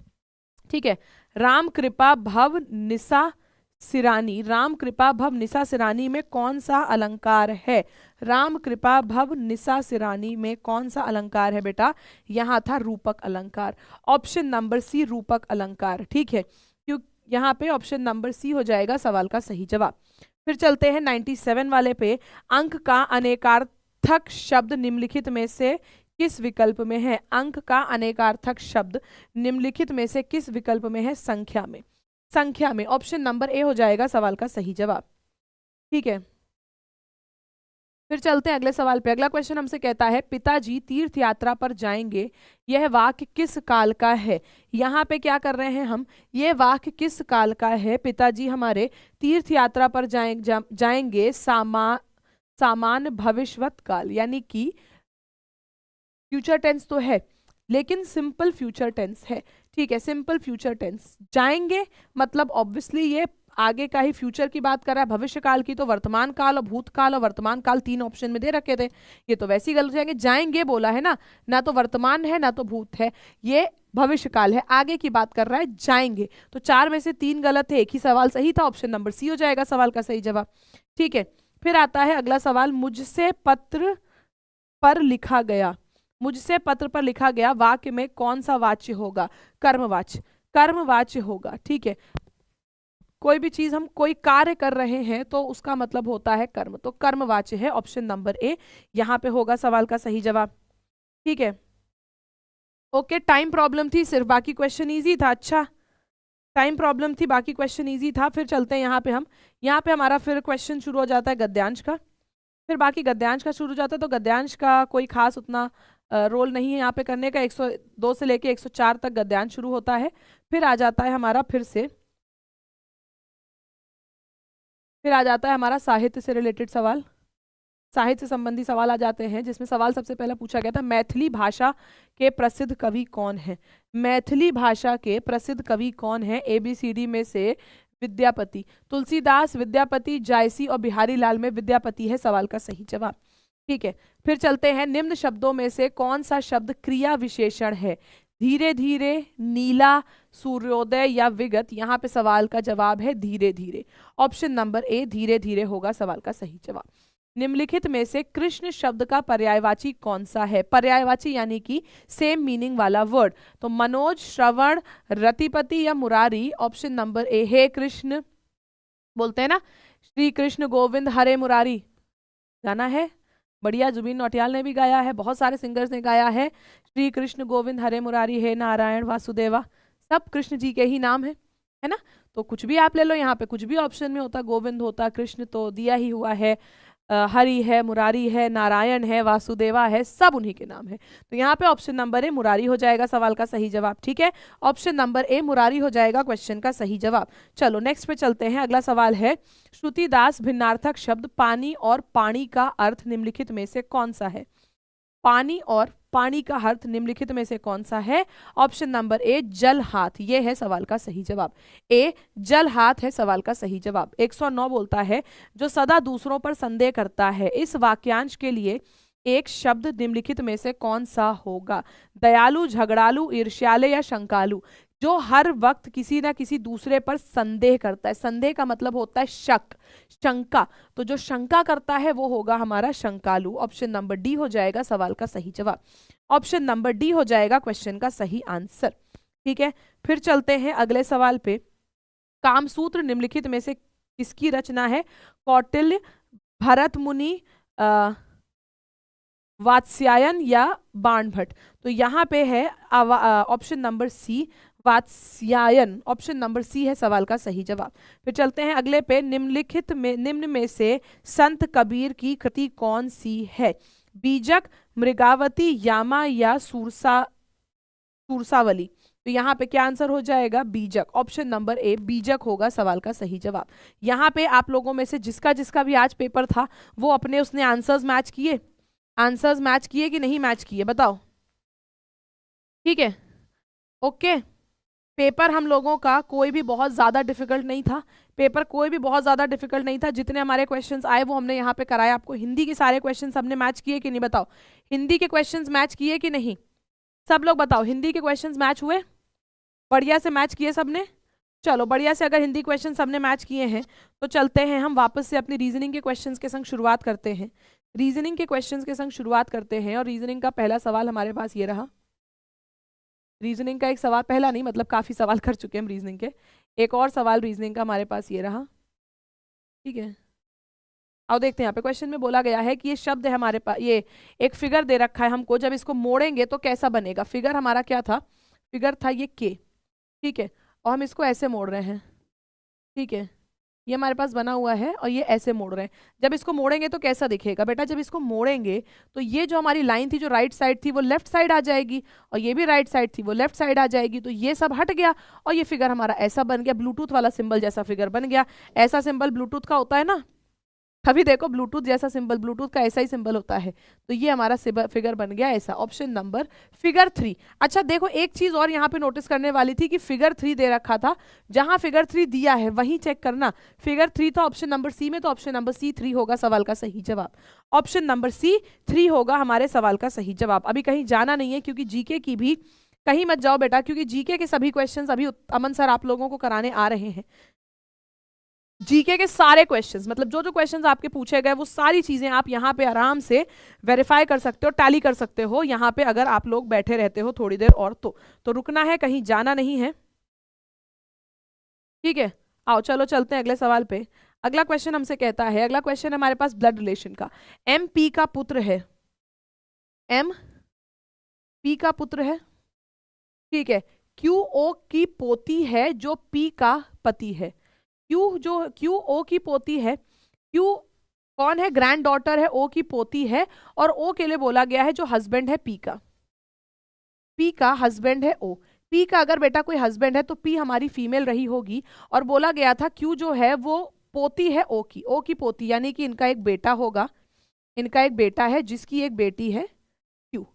ठीक है। राम कृपा भव निशा सिरानी, राम कृपा भव निशा सिरानी में कौन सा अलंकार है? राम कृपा भव निशा सिरानी में कौन सा अलंकार है बेटा? यहाँ था रूपक अलंकार, ऑप्शन नंबर सी रूपक अलंकार, ठीक है। क्यों यहाँ पे ऑप्शन नंबर सी हो जाएगा सवाल का सही जवाब। फिर चलते हैं 97 वाले पे। अंक का अनेकार्थक शब्द निम्नलिखित में से किस विकल्प में है? अंक का अनेकार्थक शब्द निम्नलिखित में से किस विकल्प में है? संख्या में, संख्या में, ऑप्शन नंबर ए हो जाएगा सवाल का सही जवाब, ठीक है। फिर चलते हैं अगले सवाल पे। अगला क्वेश्चन हमसे कहता है पिताजी तीर्थ यात्रा पर जाएंगे, यह वाक्य किस काल का है? यहाँ पे क्या कर रहे हैं हम, ये वाक्य किस काल का है? पिताजी हमारे तीर्थ यात्रा पर जाएंगे सामान्य भविष्यवत काल, यानी कि फ्यूचर टेंस तो है लेकिन सिंपल फ्यूचर टेंस है, ठीक है। सिंपल फ्यूचर टेंस, जाएंगे मतलब ऑब्वियसली ये आगे का ही फ्यूचर की बात कर रहा है, भविष्य काल की, तो वर्तमान काल और भूतकाल और वर्तमान काल 3 ऑप्शन में दे रखे थे, ये तो वैसे ही गलत हो जाएंगे। जाएंगे बोला है ना तो वर्तमान है ना तो भूत है, ये भविष्य काल है, आगे की बात कर रहा है, जाएंगे। तो 4 में से 3 गलत है, एक ही सवाल सही था, ऑप्शन नंबर सी हो जाएगा सवाल का सही जवाब। ठीक है, फिर आता है अगला सवाल, मुझसे पत्र पर लिखा गया, मुझसे पत्र पर लिखा गया वाक्य में कौन सा वाच्य होगा? कर्मवाच्य, कर्मवाच्य होगा। ठीक है, कोई भी चीज हम कोई कार्य कर रहे हैं तो उसका मतलब होता है कर्म, तो कर्मवाच्य है, ऑप्शन नंबर ए यहाँ पे होगा सवाल का सही जवाब। ठीक है, ओके, टाइम प्रॉब्लम थी सिर्फ, बाकी क्वेश्चन इजी था। अच्छा, टाइम प्रॉब्लम थी, बाकी क्वेश्चन इजी था। फिर चलते हैं यहाँ पे हमारा फिर क्वेश्चन शुरू हो जाता है गद्यांश का, फिर बाकी गद्यांश का शुरू हो जाता है, तो गद्यांश का कोई खास उतना रोल नहीं है यहाँ पे करने का। 102 से लेके 104 तक गद्यांश शुरू होता है, फिर आ जाता है हमारा फिर आ जाता है हमारा साहित्य से रिलेटेड सवाल, साहित्य से संबंधी सवाल आ जाते हैं, जिसमें सवाल सबसे पहले पूछा गया था मैथिली भाषा के प्रसिद्ध कवि कौन है? मैथिली भाषा के प्रसिद्ध कवि कौन है? ABCD में से विद्यापति, तुलसीदास, विद्यापति, जायसी और बिहारी लाल में विद्यापति है सवाल का सही जवाब। ठीक है, फिर चलते हैं, निम्न शब्दों में से कौन सा शब्द क्रिया विशेषण है? धीरे धीरे, नीला, सूर्योदय या विगत? यहाँ पे सवाल का जवाब है धीरे धीरे, ऑप्शन नंबर ए धीरे धीरे होगा सवाल का सही जवाब। निम्नलिखित में से कृष्ण शब्द का पर्यायवाची कौन सा है? पर्यायवाची यानी कि सेम मीनिंग वाला वर्ड, तो मनोज, श्रवण, रतिपति या मुरारी? ऑप्शन नंबर ए, हे कृष्ण बोलते हैं ना, श्री कृष्ण गोविंद हरे मुरारी गाना है, बढ़िया, जुबिन नौटियाल ने भी गाया है, बहुत सारे सिंगर्स ने गाया है, श्री कृष्ण गोविंद हरे मुरारी हे नारायण वासुदेवा, सब कृष्ण जी के ही नाम है ना। तो कुछ भी आप ले लो, यहाँ पे कुछ भी ऑप्शन में होता, गोविंद होता, कृष्ण तो दिया ही हुआ है, हरि है, मुरारी है, नारायण है, वासुदेवा है, सब उन्हीं के नाम है। तो यहाँ पे ऑप्शन नंबर ए मुरारी हो जाएगा सवाल का सही जवाब। ठीक है, ऑप्शन नंबर ए मुरारी हो जाएगा क्वेश्चन का सही जवाब। चलो नेक्स्ट पे चलते हैं, अगला सवाल है, श्रुतिदास भिन्नार्थक शब्द पानी और पानी का अर्थ निम्नलिखित में से कौन सा है? पानी और पानी का अर्थ निम्नलिखित में से कौन सा है? ऑप्शन नंबर ए जल हाथ, ये है सवाल का सही जवाब, ए जल हाथ है सवाल का सही जवाब। 109 बोलता है, जो सदा दूसरों पर संदेह करता है, इस वाक्यांश के लिए एक शब्द निम्नलिखित में से कौन सा होगा? दयालु, झगड़ालू, ईर्ष्यालु या शंकालु? जो हर वक्त किसी ना किसी दूसरे पर संदेह करता है, संदेह का मतलब होता है शक, शंका, तो जो शंका करता है वो होगा हमारा शंकालु, ऑप्शन नंबर डी हो जाएगा सवाल का सही जवाब, ऑप्शन नंबर डी हो जाएगा क्वेश्चन का सही आंसर। ठीक है, फिर चलते हैं अगले सवाल पे, कामसूत्र निम्नलिखित में से किसकी रचना है? कौटिल्य, भरत मुनि, वात्स्यायन या बाणभट्ट? तो यहाँ पे है option number C Vatsyayana, option number C है सवाल का सही जवाब। फिर चलते हैं अगले पे, निम्न में से संत कबीर की कृति कौन सी है? बीजक, मृगावती, यामा या सूरसावली? तो यहाँ पे क्या आंसर हो जाएगा? बीजक, ऑप्शन नंबर ए बीजक होगा सवाल का सही जवाब। यहाँ पे आप लोगों में से जिसका जिसका भी आज पेपर था वो अपने उसने आंसर्स मैच किए, आंसर्स मैच किए कि नहीं मैच किए, बताओ। ठीक है, ओके, पेपर हम लोगों का कोई भी बहुत ज़्यादा डिफिकल्ट नहीं था, पेपर कोई भी बहुत ज़्यादा डिफिकल्ट नहीं था, जितने हमारे क्वेश्चंस आए वो हमने यहाँ पे कराया आपको। हिंदी के सारे क्वेश्चंस हमने मैच किए कि नहीं, बताओ। हिंदी के क्वेश्चंस मैच किए कि नहीं, सब लोग बताओ। हिंदी के क्वेश्चंस मैच हुए, बढ़िया से मैच किए सबने? चलो बढ़िया से, अगर हिंदी क्वेश्चन सबने मैच किए हैं तो चलते हैं हम वापस से अपनी रीजनिंग के क्वेश्चंस के संग शुरुआत करते हैं, रीजनिंग के क्वेश्चंस के संग शुरुआत करते हैं। और रीजनिंग का पहला सवाल हमारे पास ये रहा, रीजनिंग का एक सवाल, पहला नहीं मतलब काफ़ी सवाल कर चुके हैं हम रीजनिंग के, एक और सवाल रीजनिंग का हमारे पास ये रहा। ठीक है, आओ देखते हैं, यहाँ पे क्वेश्चन में बोला गया है कि ये शब्द है हमारे पास, ये एक फिगर दे रखा है हमको, जब इसको मोड़ेंगे तो कैसा बनेगा? फिगर हमारा क्या था? फिगर था ये के, ठीक है, और हम इसको ऐसे मोड़ रहे हैं, ठीक है, ये हमारे पास बना हुआ है और ये ऐसे मोड़ रहे हैं। जब इसको मोड़ेंगे तो कैसा दिखेगा बेटा? जब इसको मोड़ेंगे तो ये जो हमारी लाइन थी, जो राइट साइड थी वो लेफ्ट साइड आ जाएगी, और ये भी राइट साइड थी वो लेफ्ट साइड आ जाएगी, तो ये सब हट गया और ये फिगर हमारा ऐसा बन गया, ब्लूटूथ वाला सिंबल जैसा फिगर बन गया। ऐसा सिंबल ब्लूटूथ का होता है ना, अभी देखो ब्लूटूथ जैसा सिंबल, ब्लूटूथ का ऐसा ही सिंबल होता है, तो ये हमारा फिगर बन गया ऐसा, ऑप्शन नंबर फिगर 3। अच्छा देखो एक चीज और यहाँ पे नोटिस करने वाली थी कि फिगर 3 दे रखा था, जहां फिगर 3 दिया है वहीं चेक करना, फिगर 3 था ऑप्शन नंबर सी में, तो ऑप्शन नंबर सी 3 होगा सवाल का सही जवाब। ऑप्शन नंबर सी 3 होगा हमारे सवाल का सही जवाब। अभी कहीं जाना नहीं है, क्योंकि जीके की भी कहीं मत जाओ बेटा, क्योंकि जीके के सभी क्वेश्चंस अभी अमन सर आप लोगों को कराने आ रहे हैं। जीके के सारे क्वेश्चंस, मतलब जो जो क्वेश्चंस आपके पूछे गए वो सारी चीजें आप यहाँ पे आराम से वेरीफाई कर सकते हो, टैली कर सकते हो यहाँ पे, अगर आप लोग बैठे रहते हो थोड़ी देर और तो रुकना है, कहीं जाना नहीं है, ठीक है। आओ चलो चलते हैं अगले सवाल पे। अगला क्वेश्चन हमसे कहता है, अगला क्वेश्चन हमारे पास ब्लड रिलेशन का। एम पी का पुत्र है, एम पी का पुत्र है, ठीक है, क्यू ओ की पोती है जो पी का पति है। क्यू ओ की पोती है, क्यू कौन है, ग्रैंड डॉटर है, ओ की पोती है, और ओ के लिए बोला गया है जो हस्बैंड है पी का, पी का हस्बैंड है ओ। पी का अगर बेटा कोई हस्बैंड है तो पी हमारी फीमेल रही होगी, और बोला गया था क्यू जो है वो पोती है ओ की पोती, यानी कि इनका एक बेटा होगा, इनका एक बेटा है जिसकी एक बेटी है क्यू,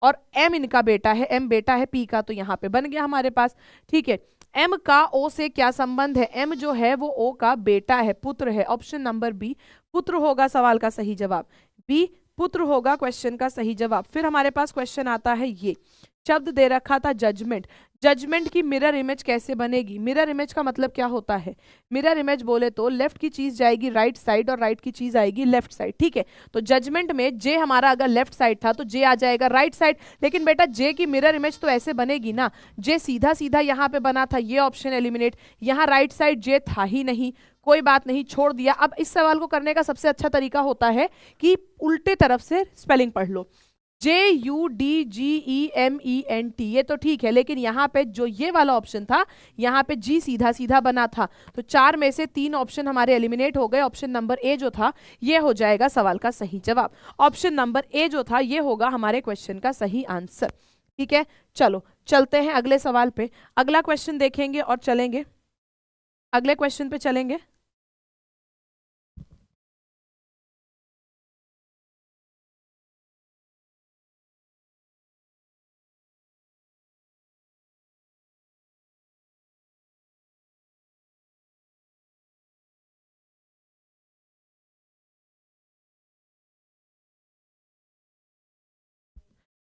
और एम इनका बेटा है, एम बेटा है पी का, तो यहाँ पे बन गया हमारे पास, ठीक है। एम का ओ से क्या संबंध है, एम जो है वो ओ का बेटा है, पुत्र है, ऑप्शन नंबर बी पुत्र होगा सवाल का सही जवाब, बी पुत्र होगा क्वेश्चन का सही जवाब। फिर हमारे पास क्वेश्चन आता है, ये शब्द दे रखा था जजमेंट, जजमेंट की मिरर इमेज कैसे बनेगी। मिरर इमेज का मतलब क्या होता है, मिरर इमेज बोले तो लेफ्ट की चीज जाएगी राइट साइड और राइट की चीज आएगी लेफ्ट साइड, ठीक है। तो जजमेंट में जे हमारा अगर लेफ्ट साइड था तो जे आ जाएगा राइट साइड, लेकिन बेटा जे की मिरर इमेज तो ऐसे बनेगी ना, जे सीधा सीधा यहाँ पे बना था, ये ऑप्शन एलिमिनेट, यहाँ राइट साइड जे था ही नहीं, कोई बात नहीं छोड़ दिया। अब इस सवाल को करने का सबसे अच्छा तरीका होता है कि उल्टे तरफ से स्पेलिंग पढ़ लो, JUDGEMENT, ये तो ठीक है, लेकिन यहाँ पे जो ये वाला ऑप्शन था, यहाँ पे जी सीधा सीधा बना था, तो 4 में से 3 ऑप्शन हमारे एलिमिनेट हो गए, ऑप्शन नंबर ए जो था ये हो जाएगा सवाल का सही जवाब, ऑप्शन नंबर ए जो था ये होगा हमारे क्वेश्चन का सही आंसर, ठीक है। चलो चलते हैं अगले सवाल पे, अगला क्वेश्चन देखेंगे और चलेंगे, अगले क्वेश्चन पे चलेंगे।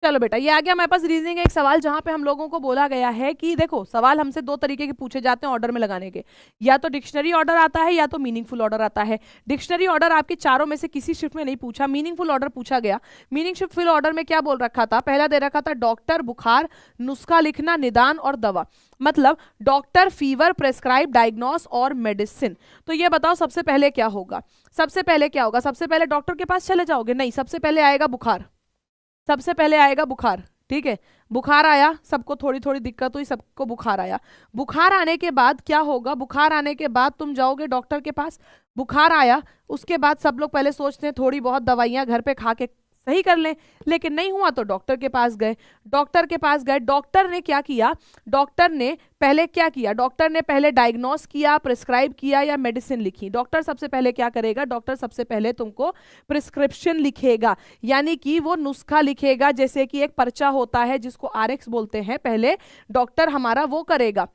चलो बेटा ये आ गया हमारे पास रीजनिंग एक सवाल, जहां पे हम लोगों को बोला गया है कि देखो सवाल हमसे 2 तरीके के पूछे जाते हैं ऑर्डर में लगाने के, या तो डिक्शनरी ऑर्डर आता है या तो मीनिंगफुल ऑर्डर आता है। डिक्शनरी ऑर्डर आपके चारों में से किसी शिफ्ट में नहीं पूछा, मीनिंगफुल ऑर्डर पूछा गया। मीनिंगफुल ऑर्डर में क्या बोल रखा था, पहला दे रखा था डॉक्टर, बुखार, नुस्खा लिखना, निदान और दवा, मतलब डॉक्टर, फीवर, प्रेस्क्राइब, डायग्नोस और मेडिसिन। तो ये बताओ सबसे पहले क्या होगा, सबसे पहले क्या होगा, सबसे पहले डॉक्टर के पास चले जाओगे, नहीं, सबसे पहले आएगा बुखार, सबसे पहले आएगा बुखार, ठीक है। बुखार आया, सबको थोड़ी थोड़ी दिक्कत हुई, सबको बुखार आया, बुखार आने के बाद क्या होगा, बुखार आने के बाद तुम जाओगे डॉक्टर के पास, बुखार आया, उसके बाद सब लोग पहले सोचते हैं थोड़ी बहुत दवाइयां घर पे खा के सही कर लें, लेकिन नहीं हुआ तो डॉक्टर के पास गए, डॉक्टर के पास गए, डॉक्टर ने क्या किया, डॉक्टर ने पहले क्या किया, डॉक्टर ने पहले डायग्नोस किया, प्रिस्क्राइब किया या मेडिसिन लिखी। डॉक्टर सबसे पहले क्या करेगा, डॉक्टर सबसे पहले तुमको प्रिस्क्रिप्शन लिखेगा, यानी कि वो नुस्खा लिखेगा, जैसे कि एक पर्चा होता है जिसको आरएक्स बोलते हैं, पहले डॉक्टर हमारा वो करेगा।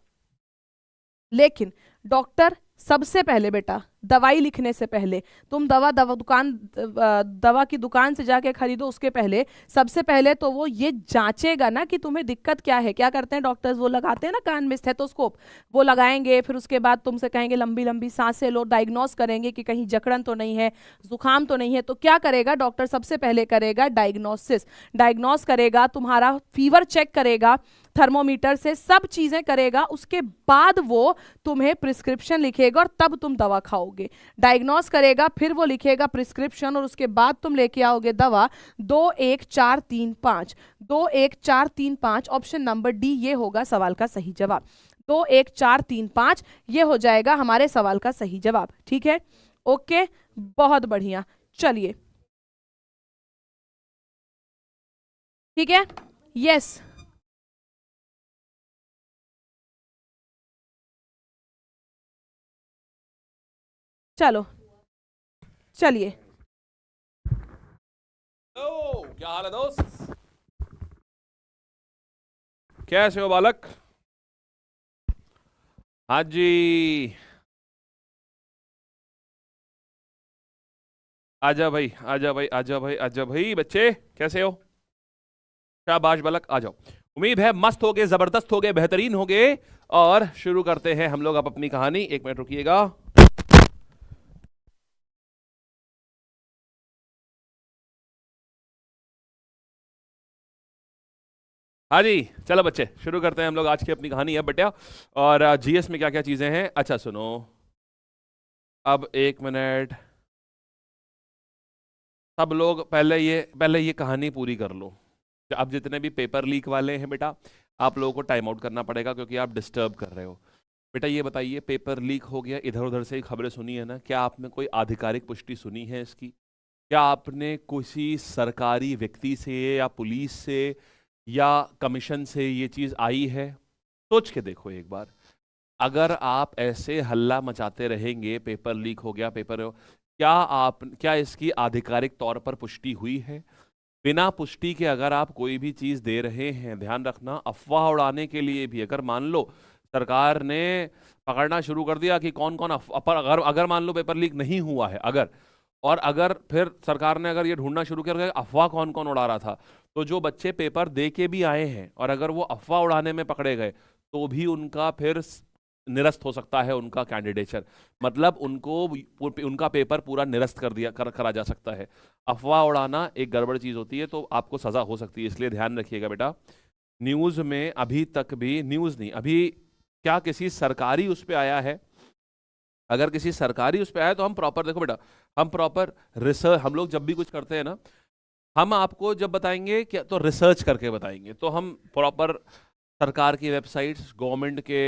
लेकिन डॉक्टर सबसे पहले बेटा दवाई लिखने से पहले, तुम दवा की दुकान से जाके खरीदो, उसके पहले सबसे पहले तो वो ये जांचेगा ना कि तुम्हें दिक्कत क्या है। क्या करते हैं डॉक्टर्स, वो लगाते हैं ना कान में स्टेथोस्कोप, वो लगाएंगे, फिर उसके बाद तुमसे कहेंगे लंबी लंबी सांसें लो, डायग्नोस करेंगे कि कहीं जकड़न तो नहीं है, जुकाम तो नहीं है। तो क्या करेगा डॉक्टर, सबसे पहले करेगा डायग्नोसिस, डायग्नोस करेगा, तुम्हारा फीवर चेक करेगा, थर्मोमीटर से सब चीजें करेगा, उसके बाद वो तुम्हें प्रिस्क्रिप्शन लिखेगा और तब तुम दवा खाओगे। डायग्नोस करेगा, फिर वो लिखेगा प्रिस्क्रिप्शन, और उसके बाद तुम लेके आओगे दवा। 2 1 4 3 5, 2 1 4 3 5, ऑप्शन नंबर डी ये होगा सवाल का सही जवाब। 2 1 4 3 5 ये हो जाएगा हमारे सवाल का सही जवाब, ठीक है। ओके बहुत बढ़िया, चलिए ठीक है, यस चलो चलिए। क्या हाल है दोस्त? कैसे हो बालक? हाँ जी, आजा भाई, आजा भाई, आजा भाई, आजा भाई। बच्चे कैसे हो? शाबाश बालक, आ जाओ। उम्मीद है मस्त हो गए, जबरदस्त हो गए, बेहतरीन हो गए। और शुरू करते हैं हम लोग अब अपनी कहानी। एक मिनट रुकिएगा। हाँ जी, चलो बच्चे शुरू करते हैं हम लोग आज की अपनी कहानी। अब बेटा, और जीएस में क्या क्या चीजें हैं, अच्छा सुनो। अब एक मिनट, सब लोग पहले ये कहानी पूरी कर लो। अब जितने भी पेपर लीक वाले हैं बेटा, आप लोगों को टाइम आउट करना पड़ेगा क्योंकि आप डिस्टर्ब कर रहे हो। बेटा ये बताइए, पेपर लीक हो गया, इधर उधर से खबरें सुनी है ना, क्या आपने कोई आधिकारिक पुष्टि सुनी है इसकी? क्या आपने किसी सरकारी व्यक्ति से या पुलिस से या कमीशन से ये चीज आई है? सोच के देखो एक बार। अगर आप ऐसे हल्ला मचाते रहेंगे, पेपर लीक हो गया, क्या इसकी आधिकारिक तौर पर पुष्टि हुई है? बिना पुष्टि के अगर आप कोई भी चीज दे रहे हैं, ध्यान रखना, अफवाह उड़ाने के लिए भी, अगर मान लो सरकार ने पकड़ना शुरू कर दिया कि कौन कौन अगर मान लो पेपर लीक नहीं हुआ है, अगर फिर सरकार ने अगर ये ढूंढना शुरू कर दिया अफवाह कौन कौन उड़ा रहा था, तो जो बच्चे पेपर दे के भी आए हैं और अगर वो अफवाह उड़ाने में पकड़े गए तो भी उनका फिर निरस्त हो सकता है, उनका कैंडिडेचर, मतलब उनका पेपर पूरा निरस्त करा जा सकता है। अफवाह उड़ाना एक गड़बड़ चीज होती है, तो आपको सजा हो सकती है, इसलिए ध्यान रखिएगा बेटा। न्यूज में अभी तक भी, न्यूज नहीं, अभी क्या किसी सरकारी उस पे आया है? अगर किसी सरकारी उस पे आया तो हम प्रॉपर, देखो बेटा, हम प्रॉपर रिसर्च, हम लोग जब भी कुछ करते हैं ना, हम आपको जब बताएंगे क्या तो रिसर्च करके बताएंगे। तो हम प्रॉपर सरकार की वेबसाइट्स, गवर्नमेंट के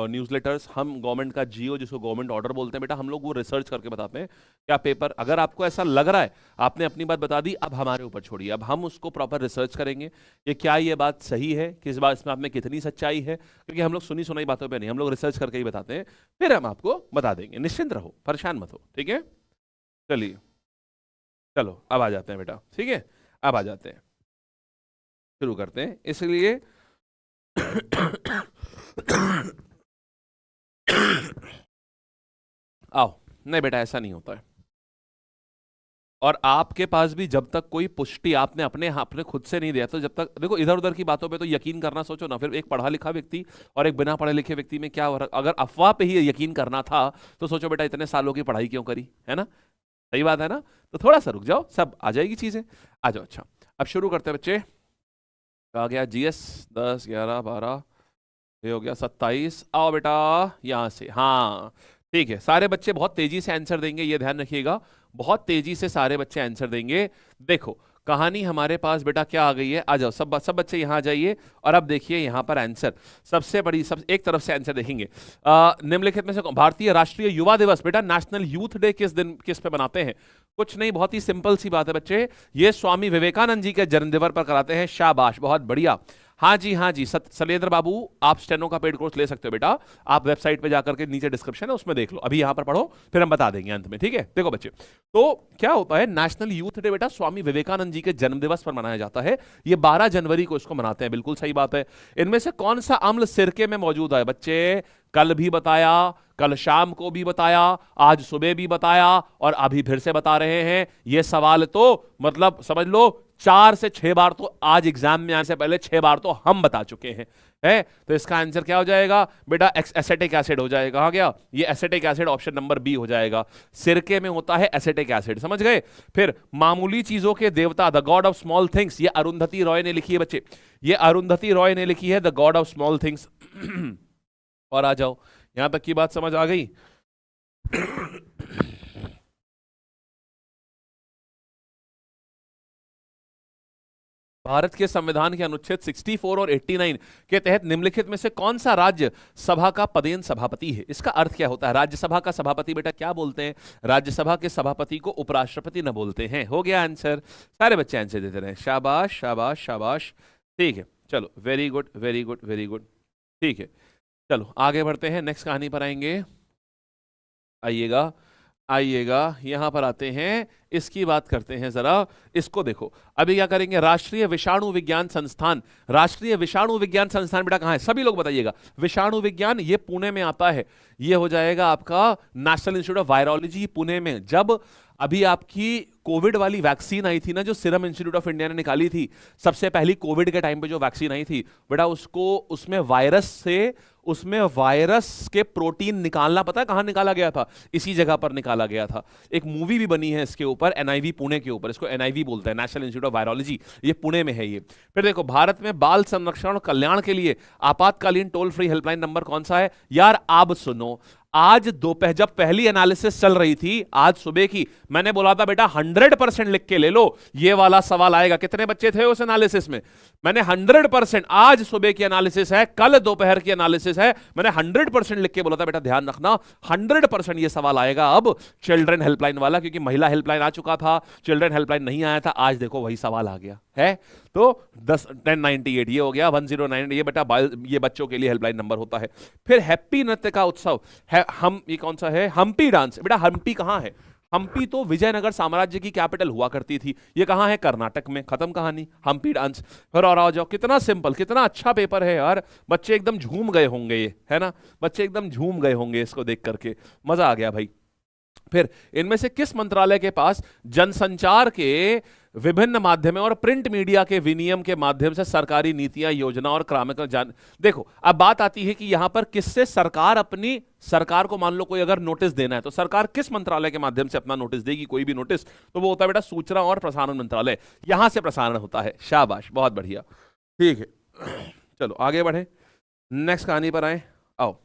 न्यूज़लेटर्स, हम गवर्नमेंट का जीओ जिसको गवर्नमेंट ऑर्डर बोलते हैं बेटा, हम लोग वो रिसर्च करके बताते हैं क्या पेपर। अगर आपको ऐसा लग रहा है, आपने अपनी बात बता दी, अब हमारे ऊपर छोड़िए, अब हम उसको प्रॉपर रिसर्च करेंगे ये बात सही है, किस बात इसमें आप में कितनी सच्चाई है, क्योंकि हम लोग सुनी सुनाई बातों पर नहीं, हम लोग रिसर्च करके ही बताते हैं, फिर हम आपको बता देंगे। निश्चिंत रहो, परेशान मत हो, ठीक है? चलिए, चलो अब आ जाते हैं बेटा, ठीक है? अब आ जाते हैं, शुरू करते हैं। इसलिए आओ, नहीं बेटा ऐसा नहीं होता है। और आपके पास भी जब तक कोई पुष्टि आपने अपने खुद से नहीं दिया, तो जब तक, देखो इधर उधर की बातों पे तो यकीन करना, सोचो ना, फिर एक पढ़ा लिखा व्यक्ति और एक बिना पढ़े लिखे व्यक्ति में क्या हो रहा? अगर अफवाह पे ही यकीन करना था तो सोचो बेटा इतने सालों की पढ़ाई क्यों करी, है ना? सही बात है ना? तो थोड़ा सा रुक जाओ, सब आ जाएगी चीजें, आ जाओ। अच्छा, अब शुरू करते हैं बच्चे। आ गया जीएस 10 11 12, ये हो गया 27। आओ बेटा यहां से, हाँ ठीक है, सारे बच्चे बहुत तेजी से आंसर देंगे, ये ध्यान रखिएगा, बहुत तेजी से सारे बच्चे आंसर देंगे। देखो कहानी हमारे पास बेटा क्या आ गई है, आ जाओ सब बच्चे यहाँ आ जाइए। और अब देखिए यहाँ पर आंसर, सबसे बड़ी, सब एक तरफ से आंसर देखेंगे। निम्नलिखित में से भारतीय राष्ट्रीय युवा दिवस बेटा, नेशनल यूथ डे किस पे मनाते हैं? कुछ नहीं, बहुत ही सिंपल सी बात है बच्चे, ये स्वामी विवेकानंद जी के जन्मदिवस पर कराते हैं। शाबाश, बहुत बढ़िया। हाँ जी, हाँ जी, सलेंद्र बाबू, आप स्टेनो का पेड कोर्स ले सकते हो बेटा, आप वेबसाइट पे जाकर के नीचे डिस्क्रिप्शन है उसमें देख लो, अभी यहां पर पढ़ो, फिर हम बता देंगे अंत में, ठीक है? देखो बच्चे, तो क्या होता है, नेशनल यूथ डे बेटा स्वामी विवेकानंद जी के जन्मदिवस पर मनाया जाता है। ये 12 जनवरी को इसको मनाते हैं, बिल्कुल सही बात है। इनमें से कौन सा अम्ल सिरके में मौजूद है बच्चे? कल भी बताया, कल शाम को भी बताया, आज सुबह भी बताया और अभी फिर से बता रहे हैं। ये सवाल तो मतलब समझ लो 4 से 6 बार तो आज एग्जाम में आने से पहले 6 बार तो हम बता चुके हैं, है? तो इसका आंसर क्या हो जाएगा बेटा? एसेटिक एसिड हो जाएगा। कहां गया ये acetic acid? Option number B हो जाएगा। सिरके में होता है एसेटिक एसिड, समझ गए? फिर मामूली चीजों के देवता, the God of small things, ये अरुंधति रॉय ने लिखी है बच्चे, ये अरुंधति रॉय ने लिखी है, the God of small things. और आ जाओ, यहां तक की बात समझ आ गई? भारत के संविधान के अनुच्छेद 64 और 89 के तहत निम्नलिखित में से कौन सा राज्य सभा का पदेन सभापति है? इसका अर्थ क्या होता है? राज्यसभा का सभापति बेटा क्या बोलते हैं? राज्यसभा के सभापति को उपराष्ट्रपति न बोलते हैं। हो गया आंसर, सारे बच्चे आंसर देते रहे, शाबाश शाबाश शाबाश, ठीक है। चलो, very good very good very good, ठीक है। चलो आगे बढ़ते हैं, नेक्स्ट कहानी पर आएंगे, आइएगा। आइएगा यहां पर आते हैं, इसकी बात करते हैं जरा। इसको देखो, अभी क्या करेंगे, राष्ट्रीय विषाणु विज्ञान संस्थान। राष्ट्रीय विषाणु विज्ञान संस्थान बेटा कहां है, सभी लोग बताइएगा। विषाणु विज्ञान ये पुणे में आता है, ये हो जाएगा आपका national institute of virology Pune में। जब अभी आपकी कोविड वाली वैक्सीन आई थी ना, जो सीरम इंस्टीट्यूट ऑफ इंडिया ने निकाली थी, सबसे पहली कोविड के टाइम पे जो वैक्सीन आई थी बेटा, उसमें वायरस के प्रोटीन निकालना, पता है कहां निकाला गया था? इसी जगह पर निकाला गया था। एक मूवी भी बनी है इसके ऊपर, एनआईवी पुणे के ऊपर, इसको एनआईवी बोलते हैं, नेशनल इंस्टीट्यूट ऑफ वायरोलॉजी, ये पुणे में है ये। फिर देखो, भारत में बाल संरक्षण और कल्याण के लिए आपातकालीन टोल फ्री हेल्पलाइन नंबर कौन सा है यार? आप सुनो, आज दोपहर जब पहली एनालिसिस चल रही थी, आज सुबह की, मैंने बोला था बेटा 100% लिख के ले लो, ये वाला सवाल आएगा। कितने बच्चे थे उस एनालिसिस में? मैंने 100%, आज सुबह की एनालिसिस है, कल दोपहर की एनालिसिस है, मैंने 100% लिख के बोला था बेटा ध्यान रखना 100% ये सवाल आएगा अब चिल्ड्रन हेल्पलाइन वाला, क्योंकि महिला हेल्पलाइन आ चुका था, चिल्ड्रन हेल्पलाइन नहीं आया था। आज देखो वही सवाल आ गया है। तो 1098 ये हो गया, 109 ये बेटा ये बच्चों के लिए हेल्पलाइन नंबर होता है। फिर हैप्पी नृत्य का उत्सव है, हम ये कौन सा है? हम्पी डांस। बेटा हम्पी कहां है? हम्पी तो विजयनगर साम्राज्य की कैपिटल हुआ करती थी, ये कहां है? कर्नाटक में। खत्म कहानी, हम्पी डांस। फिर और आ जाओ, कितना सिंपल, कितना अच्छा पेपर है यार, बच्चे एकदम झूम गए होंगे, ये है ना, बच्चे एकदम झूम गए होंगे इसको देख करके, मजा आ गया भाई। फिर इनमें से किस मंत्रालय के पास जनसंचार के विभिन्न माध्यमों और प्रिंट मीडिया के विनियम के माध्यम से सरकारी नीतियां, योजना और क्रामिक देखो, अब बात आती है कि यहां पर किससे सरकार को मान लो कोई अगर नोटिस देना है, तो सरकार किस मंत्रालय के माध्यम से अपना नोटिस देगी? कोई भी नोटिस, तो वो होता है बेटा सूचना और प्रसारण मंत्रालय, यहां से प्रसारण होता है। शाबाश, बहुत बढ़िया, ठीक है। चलो आगे बढ़े, नेक्स्ट कहानी पर आए, आओ।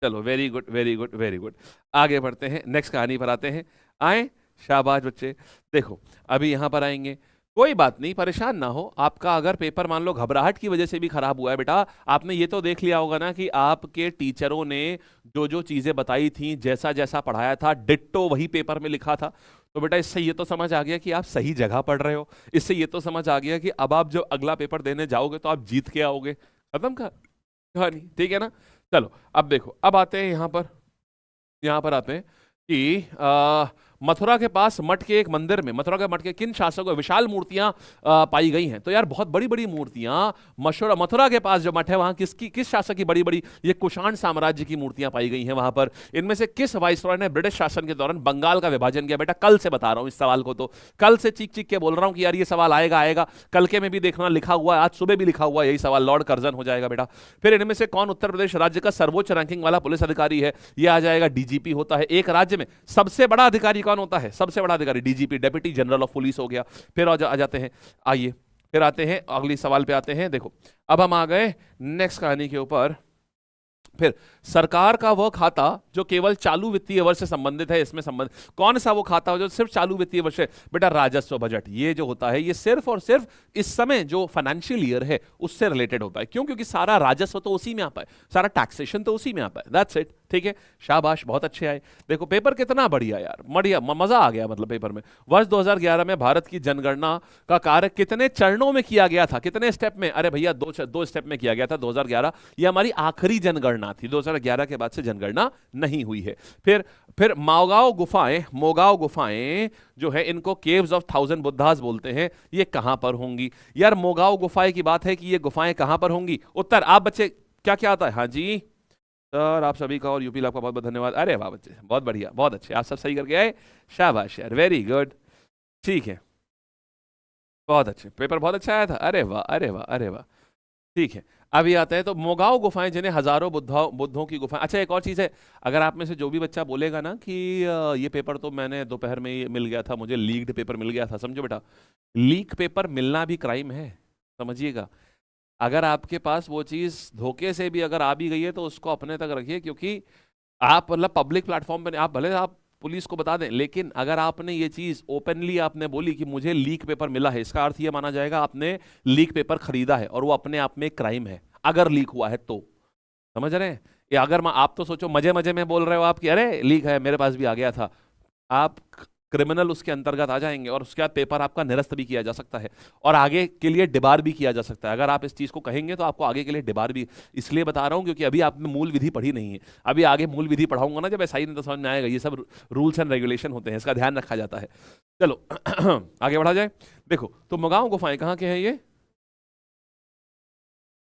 चलो very good very good very good, आगे बढ़ते हैं, नेक्स्ट कहानी पर आते हैं। आए, शाबाश बच्चे। देखो अभी यहां पर आएंगे, कोई बात नहीं, परेशान ना हो। आपका अगर पेपर मान लो घबराहट की वजह से भी खराब हुआ है बेटा, आपने ये तो देख लिया होगा ना कि आपके टीचरों ने जो जो चीजें बताई थी, जैसा जैसा पढ़ाया था, डिट्टो वही पेपर में लिखा था। तो बेटा इससे ये तो समझ आ गया कि आप सही जगह पढ़ रहे हो, इससे ये तो समझ आ गया कि अब आप जब अगला पेपर देने जाओगे तो आप जीत के आओगे। खत्म का कहानी, ठीक है ना। चलो अब देखो, अब आते हैं यहां पर आते हैं कि मथुरा के पास मठ के एक मंदिर में, मथुरा के मठ के किन शासकों विशाल मूर्तियां पाई गई हैं? तो यार बहुत बड़ी बड़ी मूर्तियां मथुरा के पास जो मठ है वहां किस शासक की बड़ी बड़ी, ये कुषाण साम्राज्य की मूर्तियां पाई गई हैं वहां पर। इनमें से किस वाइसरॉय ने ब्रिटिश शासन के दौरान बंगाल का विभाजन किया? बेटा कल से बता रहा हूं इस सवाल को, तो कल से चीख चीख के बोल रहा हूं कि यार ये सवाल आएगा। कल के में भी देखना लिखा हुआ है, आज सुबह भी लिखा हुआ है यही सवाल, लॉर्ड कर्जन हो जाएगा बेटा। फिर इनमें से कौन उत्तर प्रदेश राज्य का सर्वोच्च रैंकिंग वाला पुलिस अधिकारी है? ये आ जाएगा डीजीपी होता है। एक राज्य में सबसे बड़ा अधिकारी कौन होता है? सबसे बड़ा अधिकारी DGP, deputy general of police हो गया। फिर आ जाते हैं, आइए फिर आते हैं अगली सवाल पे आते हैं। देखो अब हम आ गए नेक्स्ट कहानी के ऊपर। फिर सरकार का वह खाता जो केवल चालू वित्तीय वर्ष से संबंधित है, इसमें संबंध कौन सा वो खाता हो जो सिर्फ चालू वित्तीय वर्ष है? बेटा राजस्व बजट। ये जो होता है ये सिर्फ और सिर्फ इस समय जो फाइनेंशियल ईयर है उससे रिलेटेड होता है। क्यों? क्योंकि सारा राजस्व तो उसी में आता है, सारा टैक्सेशन तो उसी में आता है। दैट्स इट, ठीक है, शाबाश, बहुत अच्छे आए। देखो पेपर कितना बढ़िया यार, बढ़िया, मजा आ गया मतलब पेपर में। वर्ष 2011 में भारत की जनगणना का कार्य कितने चरणों में किया गया था? कितने स्टेप में? अरे भैया दो स्टेप में किया गया था 2011, ये हमारी आखिरी जनगणना थी, 2011 के बाद से जनगणना नहीं हुई है। फिर मोगांव गुफाएं जो है, इनको केव्स ऑफ 1000 बुद्धास बोलते हैं, ये कहां पर होंगी? यार मोगांव गुफाएं की बात है कि ये गुफाएं कहां पर होंगी? उत्तर आप बच्चे क्या क्या आता है? हाँ जी सर, आप सभी का और यूपी लैब का बहुत बहुत धन्यवाद। अरे वाह बच्चे, बहुत बढ़िया, बहुत अच्छे, आप सब सही करके आए, शाबाश यार, वेरी गुड, ठीक है, बहुत अच्छे, पेपर बहुत अच्छा आया था। अरे वाह अरे वाह अरे वाह, ठीक है। अभी आते हैं तो मोगांव गुफाएं, जिन्हें हजारों बुद्धों की गुफाएं। अच्छा एक और चीज है, अगर आप में से जो भी बच्चा बोलेगा ना कि ये पेपर तो मैंने दोपहर में ही मिल गया था, मुझे लीक्ड पेपर मिल गया था, समझो बेटा लीक पेपर मिलना भी क्राइम है, समझिएगा। अगर आपके पास वो चीज धोखे से भी अगर आ भी गई है तो उसको अपने तक रखिए, क्योंकि आप मतलब पब्लिक प्लेटफॉर्म पे आप भले आप पुलिस को बता दें, लेकिन अगर आपने ये चीज ओपनली आपने बोली कि मुझे लीक पेपर मिला है, इसका अर्थ ये माना जाएगा आपने लीक पेपर खरीदा है, और वो अपने आप में एक क्राइम है अगर लीक हुआ है तो, समझ रहे हैं? या अगर आप तो सोचो मजे मजे में बोल रहे हो आप कि अरे लीक है, मेरे पास भी आ गया था, आप क्रिमिनल उसके अंतर्गत आ जाएंगे और उसके बाद पेपर आपका निरस्त भी किया जा सकता है और आगे के लिए डिबार भी किया जा सकता है। अगर आप इस चीज को कहेंगे तो आपको आगे के लिए डिबार भी, इसलिए बता रहा हूं क्योंकि अभी आपने मूल विधि पढ़ी नहीं है। अभी आगे मूल विधि पढ़ाऊंगा ना जब एसआई नहीं तो समझ में आएगा, ये सब रूल्स एंड रेगुलेशन होते हैं, इसका ध्यान रखा जाता है। चलो आगे बढ़ा जाए। देखो तो मोगांव गुफाएं कहाँ के हैं? ये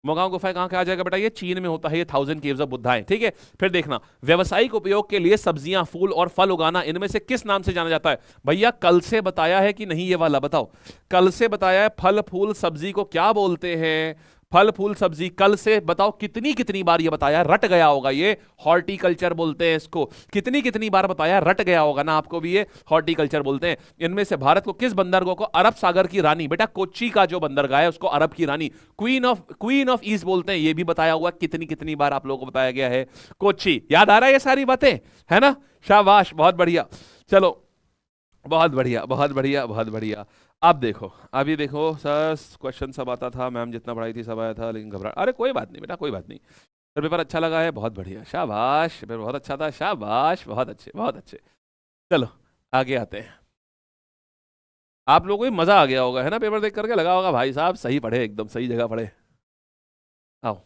मोगांव गुफाएं कहाँ के आ जाएगा बेटा? ये चीन में होता है, ये 1000 केव्स ऑफ बुद्धा है। ठीक है, फिर देखना व्यवसायिक उपयोग के लिए सब्जियां, फूल और फल उगाना इनमें से किस नाम से जाना जाता है? भैया कल से बताया है कि नहीं? ये वाला बताओ, कल से बताया है। फल फूल सब्जी को क्या बोलते हैं? फल फूल सब्जी कल से बताओ कितनी कितनी बार ये बताया, रट गया होगा ये। हॉर्टिकल्चर बोलते हैं इसको। कितनी कितनी बार बताया, रट गया होगा ना आपको भी, ये हॉर्टिकल्चर बोलते हैं। इनमें से भारत को किस बंदरगाह को अरब सागर की रानी, बेटा कोच्चि का जो बंदरगाह है उसको अरब की रानी, क्वीन ऑफ ईस्ट बोलते हैं। ये भी बताया हुआ कितनी कितनी बार आप लोगों को बताया गया है, कोच्चि। याद आ रहा है ये सारी बातें, है ना? शाबाश, बहुत बढ़िया। चलो बहुत बढ़िया बहुत बढ़िया बहुत बढ़िया। अब देखो, अभी देखो सर क्वेश्चन सब आता था, मैम जितना पढ़ाई थी सब आया था, लेकिन घबरा, अरे कोई बात नहीं बेटा, कोई बात नहीं। सर पेपर अच्छा लगा है, बहुत बढ़िया, शाबाश। पेपर बहुत अच्छा था, शाबाश, बहुत अच्छे बहुत अच्छे। चलो आगे आते हैं। आप लोगों को भी मजा आ गया होगा, है ना? पेपर देख करके लगा होगा भाई साहब सही पढ़े, एकदम सही जगह पढ़े। आओ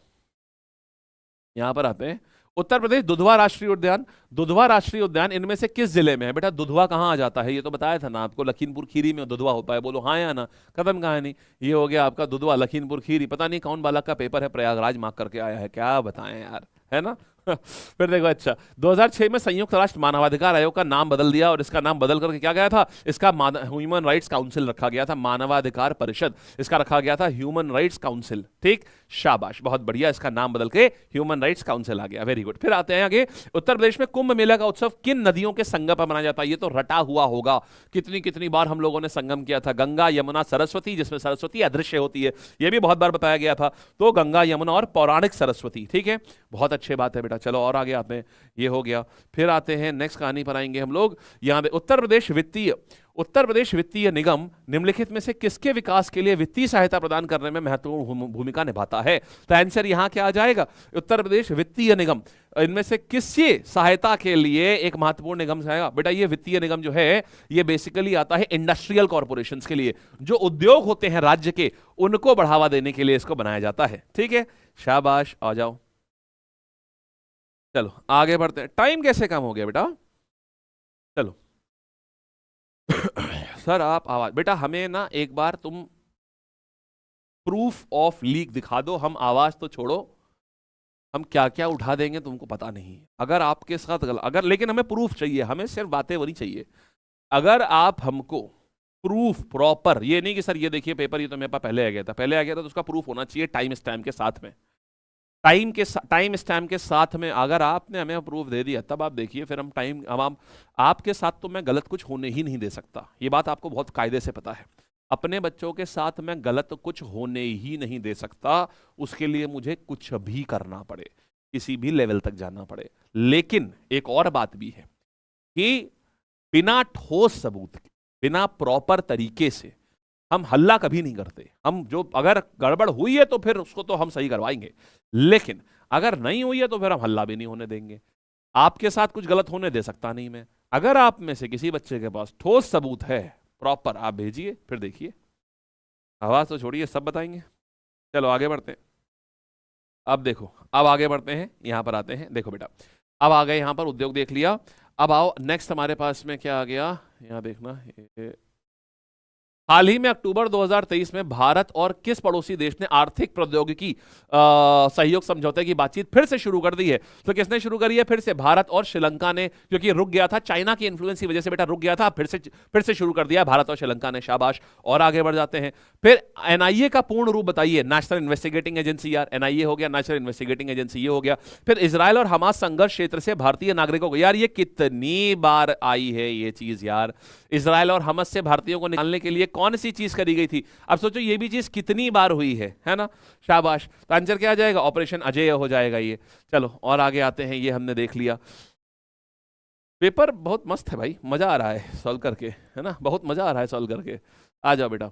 यहां पर आते हैं। उत्तर प्रदेश दुधवा राष्ट्रीय उद्यान, दुधवा राष्ट्रीय उद्यान इनमें से किस जिले में है? बेटा दुधवा कहाँ आ जाता है? ये तो बताया था ना आपको, लखीमपुर खीरी में दुधवा होता है। बोलो हाँ या ना, खत्म कहानी। ये हो गया आपका दुधवा, लखीमपुर खीरी। पता नहीं कौन बालक का पेपर है, प्रयागराज मार्क करके आया है, क्या बताएं यार, है ना? फिर देखो, अच्छा 2006 में संयुक्त राष्ट्र मानवाधिकार आयोग का नाम बदल दिया और इसका नाम बदल करके क्या गया था? इसका ह्यूमन राइट्स काउंसिल रखा गया था, मानवाधिकार परिषद इसका रखा गया था, ह्यूमन राइट्स काउंसिल। ठीक, शाबाश, बहुत बढ़िया। इसका नाम बदल के ह्यूमन राइट्स काउंसिल आ गया, वेरी गुड। फिर आते हैं आगे। उत्तर प्रदेश में कुंभ मेला का उत्सव किन नदियों के संगम पर मनाया जाता है? ये तो रटा हुआ होगा, कितनी कितनी बार हम लोगों ने संगम किया था। गंगा यमुना सरस्वती, जिसमें सरस्वती अदृश्य होती है, ये भी बहुत बार बताया गया था। तो गंगा यमुना और पौराणिक सरस्वती। ठीक है, बहुत अच्छी बात है बेटा। चलो और आगे आते हैं, ये हो गया। फिर आते हैं नेक्स्ट कहानी पर आएंगे हम लोग। यहां पे उत्तर प्रदेश वित्तीय निगम निम्नलिखित में से किसके विकास के लिए वित्तीय सहायता प्रदान करने में महत्वपूर्ण भूमिका निभाता है? तो आंसर यहां क्या आ जाएगा? उत्तर प्रदेश वित्तीय निगम इनमें से किससे सहायता के लिए एक महत्वपूर्ण निगम आएगा? बेटा ये वित्तीय निगम जो है ये बेसिकली आता है इंडस्ट्रियल कॉर्पोरेशंस के लिए, जो उद्योग होते हैं राज्य के, उनको बढ़ावा देने के लिए इसको बनाया जाता है। ठीक है, शाबाश, आ जाओ। चलो आगे बढ़ते हैं। टाइम कैसे कम हो गया बेटा? चलो सर आप आवाज, बेटा हमें ना एक बार तुम प्रूफ ऑफ लीक दिखा दो, हम आवाज तो छोड़ो, हम क्या क्या उठा देंगे तुमको पता नहीं। अगर आपके साथ अगर, लेकिन हमें प्रूफ चाहिए, हमें सिर्फ बातें वो नहीं चाहिए। अगर आप हमको प्रूफ प्रॉपर, ये नहीं कि सर ये देखिए पेपर ये तो मेरे पास पहले आ गया था, तो उसका प्रूफ होना चाहिए टाइम स्टैम्प के साथ में। टाइम स्टैम्प के साथ में अगर आपने हमें प्रूफ दे दिया तब आप देखिए, फिर हम आपके साथ तो मैं गलत कुछ होने ही नहीं दे सकता, ये बात आपको बहुत कायदे से पता है। अपने बच्चों के साथ मैं गलत कुछ होने ही नहीं दे सकता, उसके लिए मुझे कुछ भी करना पड़े, किसी भी लेवल तक जाना पड़े। लेकिन एक और बात भी है कि बिना ठोस सबूत के, बिना प्रॉपर तरीके से हम हल्ला कभी नहीं करते। हम जो अगर गड़बड़ हुई है तो फिर उसको तो हम सही करवाएंगे, लेकिन अगर नहीं हुई है तो फिर हम हल्ला भी नहीं होने देंगे। आपके साथ कुछ गलत होने दे सकता नहीं मैं। अगर आप में से किसी बच्चे के पास ठोस सबूत है प्रॉपर, आप भेजिए, फिर देखिए। आवाज तो छोड़िए, सब बताएंगे। चलो आगे बढ़ते हैं। अब देखो, अब आगे बढ़ते हैं, यहां पर आते हैं। देखो बेटा, अब आ गए यहां पर उद्योग देख लिया। अब आओ नेक्स्ट हमारे पास में क्या आ गया, यहां देखना। हाल ही में अक्टूबर 2023 में भारत और किस पड़ोसी देश ने आर्थिक प्रौद्योगिकी सहयोग समझौते की बातचीत फिर से शुरू कर दी है? तो किसने शुरू करी है? फिर से भारत और श्रीलंका ने, क्योंकि रुक गया था चाइना की इन्फ्लुएंस की वजह से बेटा, रुक गया था, फिर से शुरू कर दिया भारत और श्रीलंका ने। शाबाश। और आगे बढ़ जाते हैं। फिर एनआईए का पूर्ण रूप बताइए। नेशनल इन्वेस्टिगेटिंग एजेंसी, यार एनआईए हो गया, नेशनल इन्वेस्टिगेटिंग एजेंसी, ये हो गया। फिर इजराइल और हमास संघर्ष क्षेत्र से भारतीय नागरिकों को, यार ये कितनी बार आई है ये चीज यार, इजराइल और हमास से भारतीयों को निकालने के लिए कौन सी चीज करी गई थी? अब सोचो ये भी चीज कितनी बार हुई है ना? शाबाश। तो आंसर क्या आ जाएगा? ऑपरेशन अजय हो जाएगा ये। चलो और आगे आते हैं, ये हमने देख लिया। पेपर बहुत मस्त है भाई, मजा आ रहा है सॉल्व करके, है ना? बहुत मजा आ रहा है सॉल्व करके। आ जाओ बेटा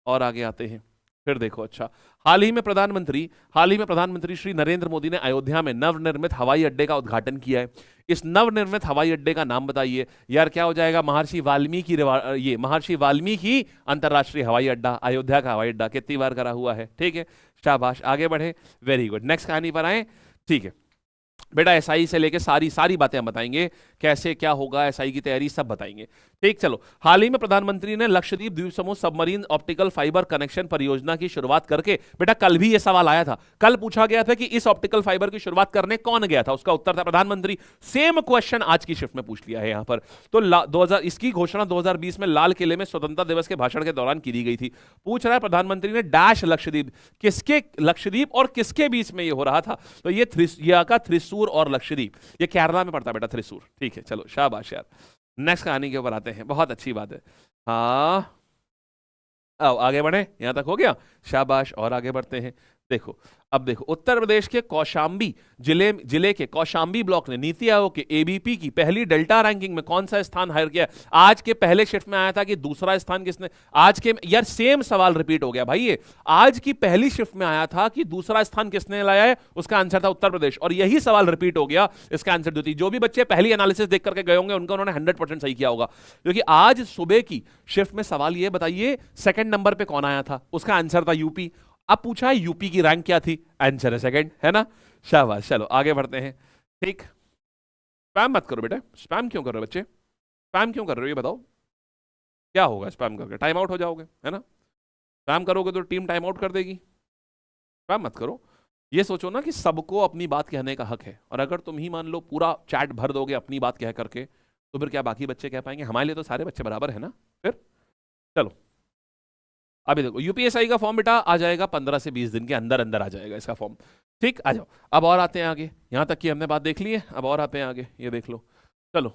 और आगे आते हैं। फिर देखो, अच्छा, हाल ही में प्रधानमंत्री श्री नरेंद्र मोदी ने अयोध्या में नवनिर्मित हवाई अड्डे का उद्घाटन किया है। इस नवनिर्मित हवाई अड्डे का नाम बताइए यार, क्या हो जाएगा? महर्षि वाल्मीकि अंतरराष्ट्रीय हवाई अड्डा, अयोध्या का हवाई अड्डा कितनी बार करा हुआ है। ठीक है, शाबाश, आगे बढ़े, वेरी गुड। नेक्स्ट कहानी पर आए। ठीक है बेटा, एसआई से लेके सारी बातें हम बताएंगे, कैसे क्या होगा, एसआई की तैयारी सब बताएंगे। ठीक, चलो, हाल ही में प्रधानमंत्री ने लक्षद्वीप द्वीप समूह सबमरीन ऑप्टिकल फाइबर कनेक्शन परियोजना की शुरुआत करके, बेटा कल भी यह सवाल आया था, कल पूछा गया था कि इस ऑप्टिकल फाइबर की शुरुआत करने कौन गया था, उसका उत्तर था प्रधानमंत्री। सेम क्वेश्चन आज की शिफ्ट में पूछ लिया है यहां पर। तो इसकी घोषणा 2020 में लाल किले में स्वतंत्रता दिवस के भाषण के दौरान की गई थी। पूछ रहा है प्रधानमंत्री ने डैश लक्षद्वीप, किसके लक्षद्वीप और किसके बीच में ये हो रहा था? तो ये थ्रिसूर और लक्षद्वीप, ये केरला में पड़ता है बेटा, थ्रिसूर। ठीक है, चलो शाबाश यार। नेक्स्ट कहानी के ऊपर आते हैं, बहुत अच्छी बात है। हाँ, आओ आगे बढ़े, यहां तक हो गया, शाबाश। और आगे बढ़ते हैं। देखो, अब देखो, उत्तर प्रदेश के कौशाम्बी जिले के कौशाम्बी ब्लॉक ने नीति आयोग के एबीपी की पहली डेल्टा रैंकिंग में कौन सा स्थान हासिल किया? आज के पहले शिफ्ट में आया था कि दूसरा स्थान किसने? आज के यार सेम सवाल रिपीट हो गया भाई, ये आज की पहली शिफ्ट में आया था कि दूसरा स्थान किसने लाया है, उसका आंसर था उत्तर प्रदेश, और यही सवाल रिपीट हो गया, इसका आंसर द्वितीय। जो भी बच्चे पहली एनालिसिस देख करके गए होंगे उनका उन्होंने 100% सही किया होगा, क्योंकि आज सुबह की शिफ्ट में सवाल ये बताइए सेकंड नंबर पे कौन आया था, उसका आंसर था यूपी। अब पूछा है यूपी की रैंक क्या थी, आंसर है सेकंड, है ना, शाबाश। चलो आगे बढ़ते हैं। ठीक, स्पैम मत करो बेटा। स्पैम क्यों कर रहे हो बच्चे? स्पैम क्यों कर रहे हो ये बताओ, क्या होगा स्पैम करके? टाइम आउट हो जाओगे, है ना। स्पैम करोगे तो टीम टाइम आउट कर देगी। स्पैम मत करो। ये सोचो ना कि सबको अपनी बात कहने का हक है, और अगर तुम ही मान लो पूरा चैट भर दोगे अपनी बात कह करके, तो फिर क्या बाकी बच्चे कह पाएंगे? हमारे लिए तो सारे बच्चे बराबर है ना। फिर चलो, अभी देखो, यूपीएसआई का फॉर्म बेटा आ जाएगा 15 से 20 दिन के अंदर अंदर आ जाएगा इसका फॉर्म। ठीक, आ जाओ। अब और आते हैं आगे, यहां तक की हमने बात देख ली है, अब और आते हैं आगे, ये देख लो। चलो,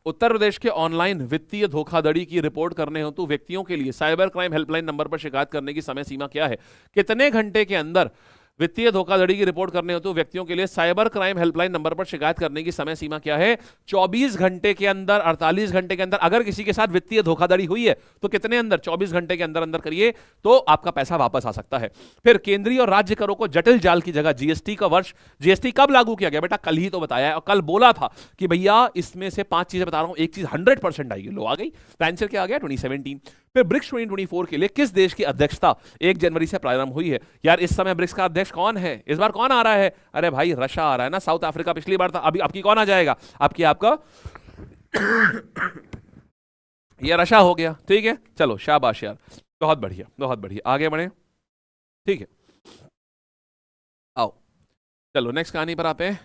उत्तर प्रदेश के ऑनलाइन वित्तीय धोखाधड़ी की रिपोर्ट करने हेतु व्यक्तियों के लिए साइबर क्राइम हेल्पलाइन नंबर पर शिकायत करने की समय सीमा क्या है? कितने घंटे के अंदर वित्तीय धोखाधड़ी की रिपोर्ट करने हेतु व्यक्तियों के लिए साइबर क्राइम हेल्पलाइन नंबर पर शिकायत करने की समय सीमा क्या है? 24 घंटे के अंदर, 48 घंटे के अंदर। अगर किसी के साथ वित्तीय धोखाधड़ी हुई है तो कितने अंदर? 24 घंटे के अंदर अंदर करिए तो आपका पैसा वापस आ सकता है। फिर केंद्रीय और राज्य करों को जटिल जाल की जगह जीएसटी का वर्ष, जीएसटी कब लागू किया गया? बेटा कल ही तो बताया है, और कल बोला था कि भैया इसमें से 5 चीजें बता रहा हूं, एक चीज 100% आएगी, लो आ गई। तो आंसर क्या आ गया? 2017। फिर ब्रिक्स 2024 के लिए किस देश की अध्यक्षता 1 जनवरी से प्रारंभ हुई है? यार इस समय ब्रिक्स का अध्यक्ष कौन है? इस बार कौन आ रहा है? अरे भाई रशिया आ रहा है ना, साउथ अफ्रीका पिछली बार था, अभी आपकी कौन आ जाएगा? आपका ये रशिया हो गया। ठीक है, चलो शाबाश यार, बहुत बढ़िया बहुत बढ़िया, आगे बढ़े। ठीक है, आओ चलो नेक्स्ट कहानी पर आते हैं।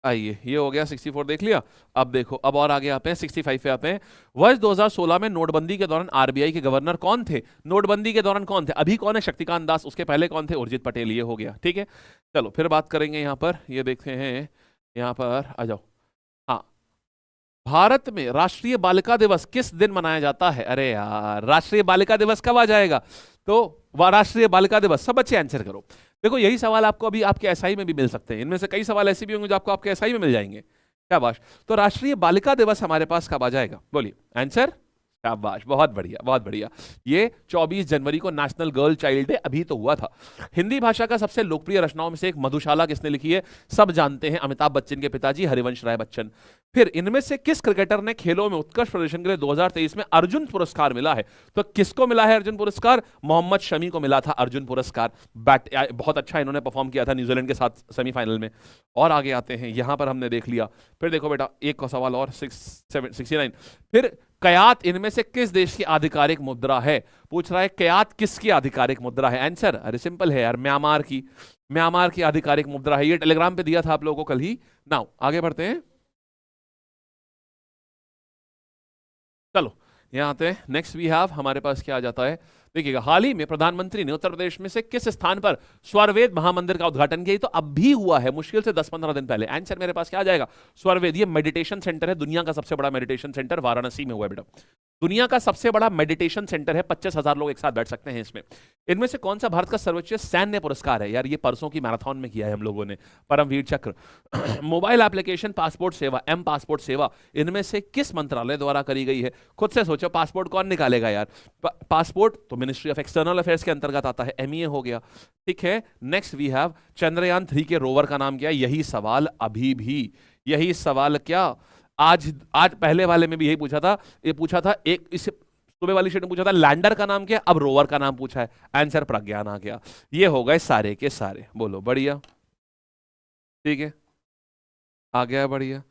आइए, ये हो गया 64 देख लिया। अब देखो, अब और आगे आते हैं 65 पे आते हैं। वर्ष 2016 में नोटबंदी के दौरान आरबीआई के गवर्नर कौन थे? नोटबंदी के दौरान कौन थे? अभी कौन है? शक्तिकांत दास। उसके पहले कौन थे? उर्जित पटेल। ये हो गया। ठीक है, चलो फिर बात करेंगे यहाँ पर, ये देखते हैं यहाँ पर, आ जाओ। हाँ, भारत में राष्ट्रीय बालिका दिवस किस दिन मनाया जाता है? अरे यार, राष्ट्रीय बालिका दिवस कब आ जाएगा? तो राष्ट्रीय बालिका दिवस, सब बच्चे आंसर करो। देखो यही सवाल आपको अभी आपके एसआई में भी मिल सकते हैं, इनमें से कई सवाल ऐसे भी होंगे जो आपको आपके एसआई में मिल जाएंगे। शाबाश। तो राष्ट्रीय बालिका दिवस हमारे पास कब आ जाएगा? बोलिए आंसर। शाबाश, बहुत बढ़िया बहुत बढ़िया। ये 24 जनवरी को नेशनल गर्ल चाइल्ड डे अभी तो हुआ था। हिंदी भाषा का सबसे लोकप्रिय रचनाओं में से एक मधुशाला किसने लिखी है? सब जानते हैं, अमिताभ बच्चन के पिताजी हरिवंश राय बच्चन। फिर इनमें से किस क्रिकेटर ने खेलों में उत्कृष्ट प्रदर्शन के लिए 2023 में अर्जुन पुरस्कार मिला है? तो किसको मिला है अर्जुन पुरस्कार? मोहम्मद शमी को मिला था अर्जुन पुरस्कार। बहुत अच्छा इन्होंने परफॉर्म किया था न्यूजीलैंड के साथ सेमीफाइनल में। और आगे आते हैं, यहां पर हमने देख लिया। फिर देखो बेटा, एक का सवाल और 69। फिर कयात इनमें से किस देश की आधिकारिक मुद्रा है? पूछ रहा है कयात किसकी आधिकारिक मुद्रा है? आंसर अरे सिंपल है यार, म्यांमार की। म्यांमार की आधिकारिक मुद्रा है। ये टेलीग्राम पे दिया था आप लोगों को कल ही। नाउ आगे बढ़ते हैं, चलो यहां आते हैं। नेक्स्ट वी हैव, हमारे पास क्या आ जाता है? देखिएगा, हाल ही में प्रधानमंत्री ने उत्तर प्रदेश में से किस स्थान पर स्वरवेद महामंदिर का उद्घाटन किया? तो अब भी हुआ है, मुश्किल से 10-15 दिन पहले। आंसर मेरे पास क्या आ जाएगा? स्वरवेद। ये मेडिटेशन सेंटर है, दुनिया का सबसे बड़ा मेडिटेशन सेंटर वाराणसी में हुआ है बेटा। दुनिया का सबसे बड़ा मेडिटेशन सेंटर है, 25,000 लोग एक साथ बैठ सकते हैं इसमें। इनमें से कौन सा भारत का सर्वोच्च सैन्य पुरस्कार है? यार ये परसों की मैराथन में किया है हम लोगों ने, परमवीर चक्र। मोबाइल एप्लीकेशन पासपोर्ट सेवा, एम पासपोर्ट सेवा, इनमें से किस मंत्रालय द्वारा करी गई है? खुद से सोचो, पासपोर्ट कौन निकालेगा यार? पासपोर्ट तो मिनिस्ट्री ऑफ एक्सटर्नल अफेयर्स के अंतर्गत आता है, एमईए हो गया। ठीक है, नेक्स्ट वी हैव चंद्रयान 3 के रोवर का नाम क्या है? यही सवाल अभी भी, यही सवाल क्या आज पहले वाले में भी यही पूछा था। ये पूछा था एक, इस सुबह वाली शीट में पूछा था लैंडर का नाम क्या, अब रोवर का नाम पूछा है। आंसर प्रज्ञान आ गया। ये हो गए सारे के सारे। बोलो बढ़िया, ठीक है, आ गया बढ़िया।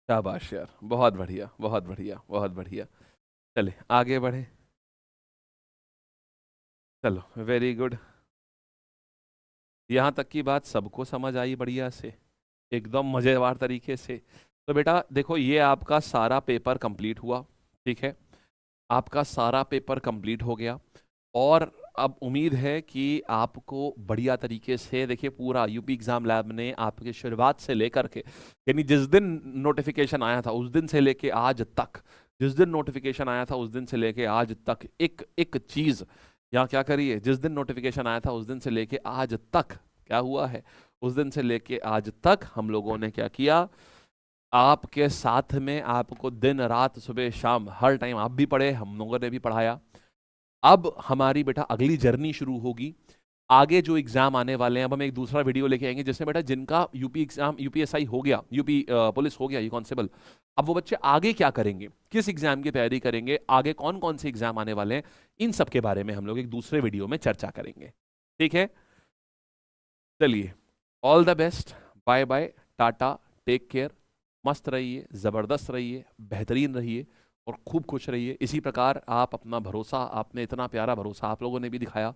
शाबाश यार, बहुत बढ़िया, बहुत बढ़िया, बहुत बढ़िया। चले आगे बढ़े, चलो वेरी गुड। यहां तक की बात सबको समझ आई बढ़िया से, एकदम मजेदार तरीके से। तो बेटा देखो, ये आपका सारा पेपर कंप्लीट हुआ, ठीक है, आपका सारा पेपर कंप्लीट हो गया। और अब उम्मीद है कि आपको बढ़िया तरीके से, देखिए पूरा यूपी एग्जाम लैब ने आपके शुरुआत से लेकर के, यानी जिस दिन नोटिफिकेशन आया था उस दिन से लेके आज तक, जिस दिन नोटिफिकेशन आया था उस दिन से लेके आज तक, एक एक चीज यहाँ क्या करिए, जिस दिन नोटिफिकेशन आया था उस दिन से लेके आज तक क्या हुआ है, उस दिन से लेके आज तक हम लोगों ने क्या किया, आपके साथ में, आपको दिन रात सुबह शाम हर टाइम आप भी पढ़े, हम लोगों ने भी पढ़ाया। अब हमारी बेटा अगली जर्नी शुरू होगी, आगे जो एग्जाम आने वाले हैं। अब हम एक दूसरा वीडियो लेके आएंगे जिसमें बेटा जिनका यूपी एग्जाम, यूपीएसआई हो गया, यूपी पुलिस हो गया, ये कांस्टेबल, अब वो बच्चे आगे क्या करेंगे, किस एग्जाम की तैयारी करेंगे, आगे कौन कौन से एग्जाम आने वाले हैं, इन सब के बारे में हम लोग एक दूसरे वीडियो में चर्चा करेंगे। ठीक है, चलिए, all the best, bye bye, tata, take care, मस्त रहिए, जबरदस्त रहिए, बेहतरीन रहिए और खूब खुश रहिए। इसी प्रकार आप अपना भरोसा, आपने इतना प्यारा भरोसा आप लोगों ने भी दिखाया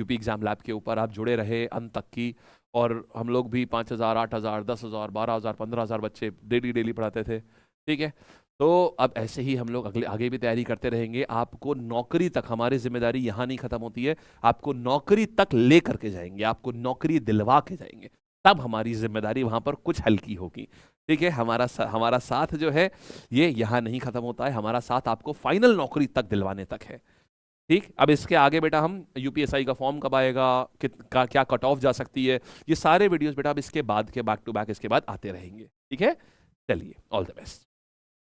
यूपी एग्जाम लैब के ऊपर, आप जुड़े रहे अंत तक की, और हम लोग भी 5,000, 8,000, 10,000, 12,000, 15,000 बच्चे डेली पढ़ाते थे। ठीक है, तो अब ऐसे ही हम लोग आगे भी तैयारी करते रहेंगे। आपको नौकरी तक, हमारी जिम्मेदारी यहाँ नहीं खत्म होती है, आपको नौकरी तक ले करके जाएंगे, आपको नौकरी दिलवा के जाएंगे, तब हमारी जिम्मेदारी वहां पर कुछ हल्की होगी। ठीक है, हमारा साथ जो है ये यहाँ नहीं खत्म होता है, हमारा साथ आपको फाइनल नौकरी तक दिलवाने तक है। ठीक, अब इसके आगे बेटा हम यूपीएसआई का फॉर्म कब आएगा, क्या कट ऑफ जा सकती है, ये सारे वीडियोस बेटा अब इसके बाद के बैक टू बैक इसके बाद आते रहेंगे। ठीक है, चलिए, ऑल द बेस्ट।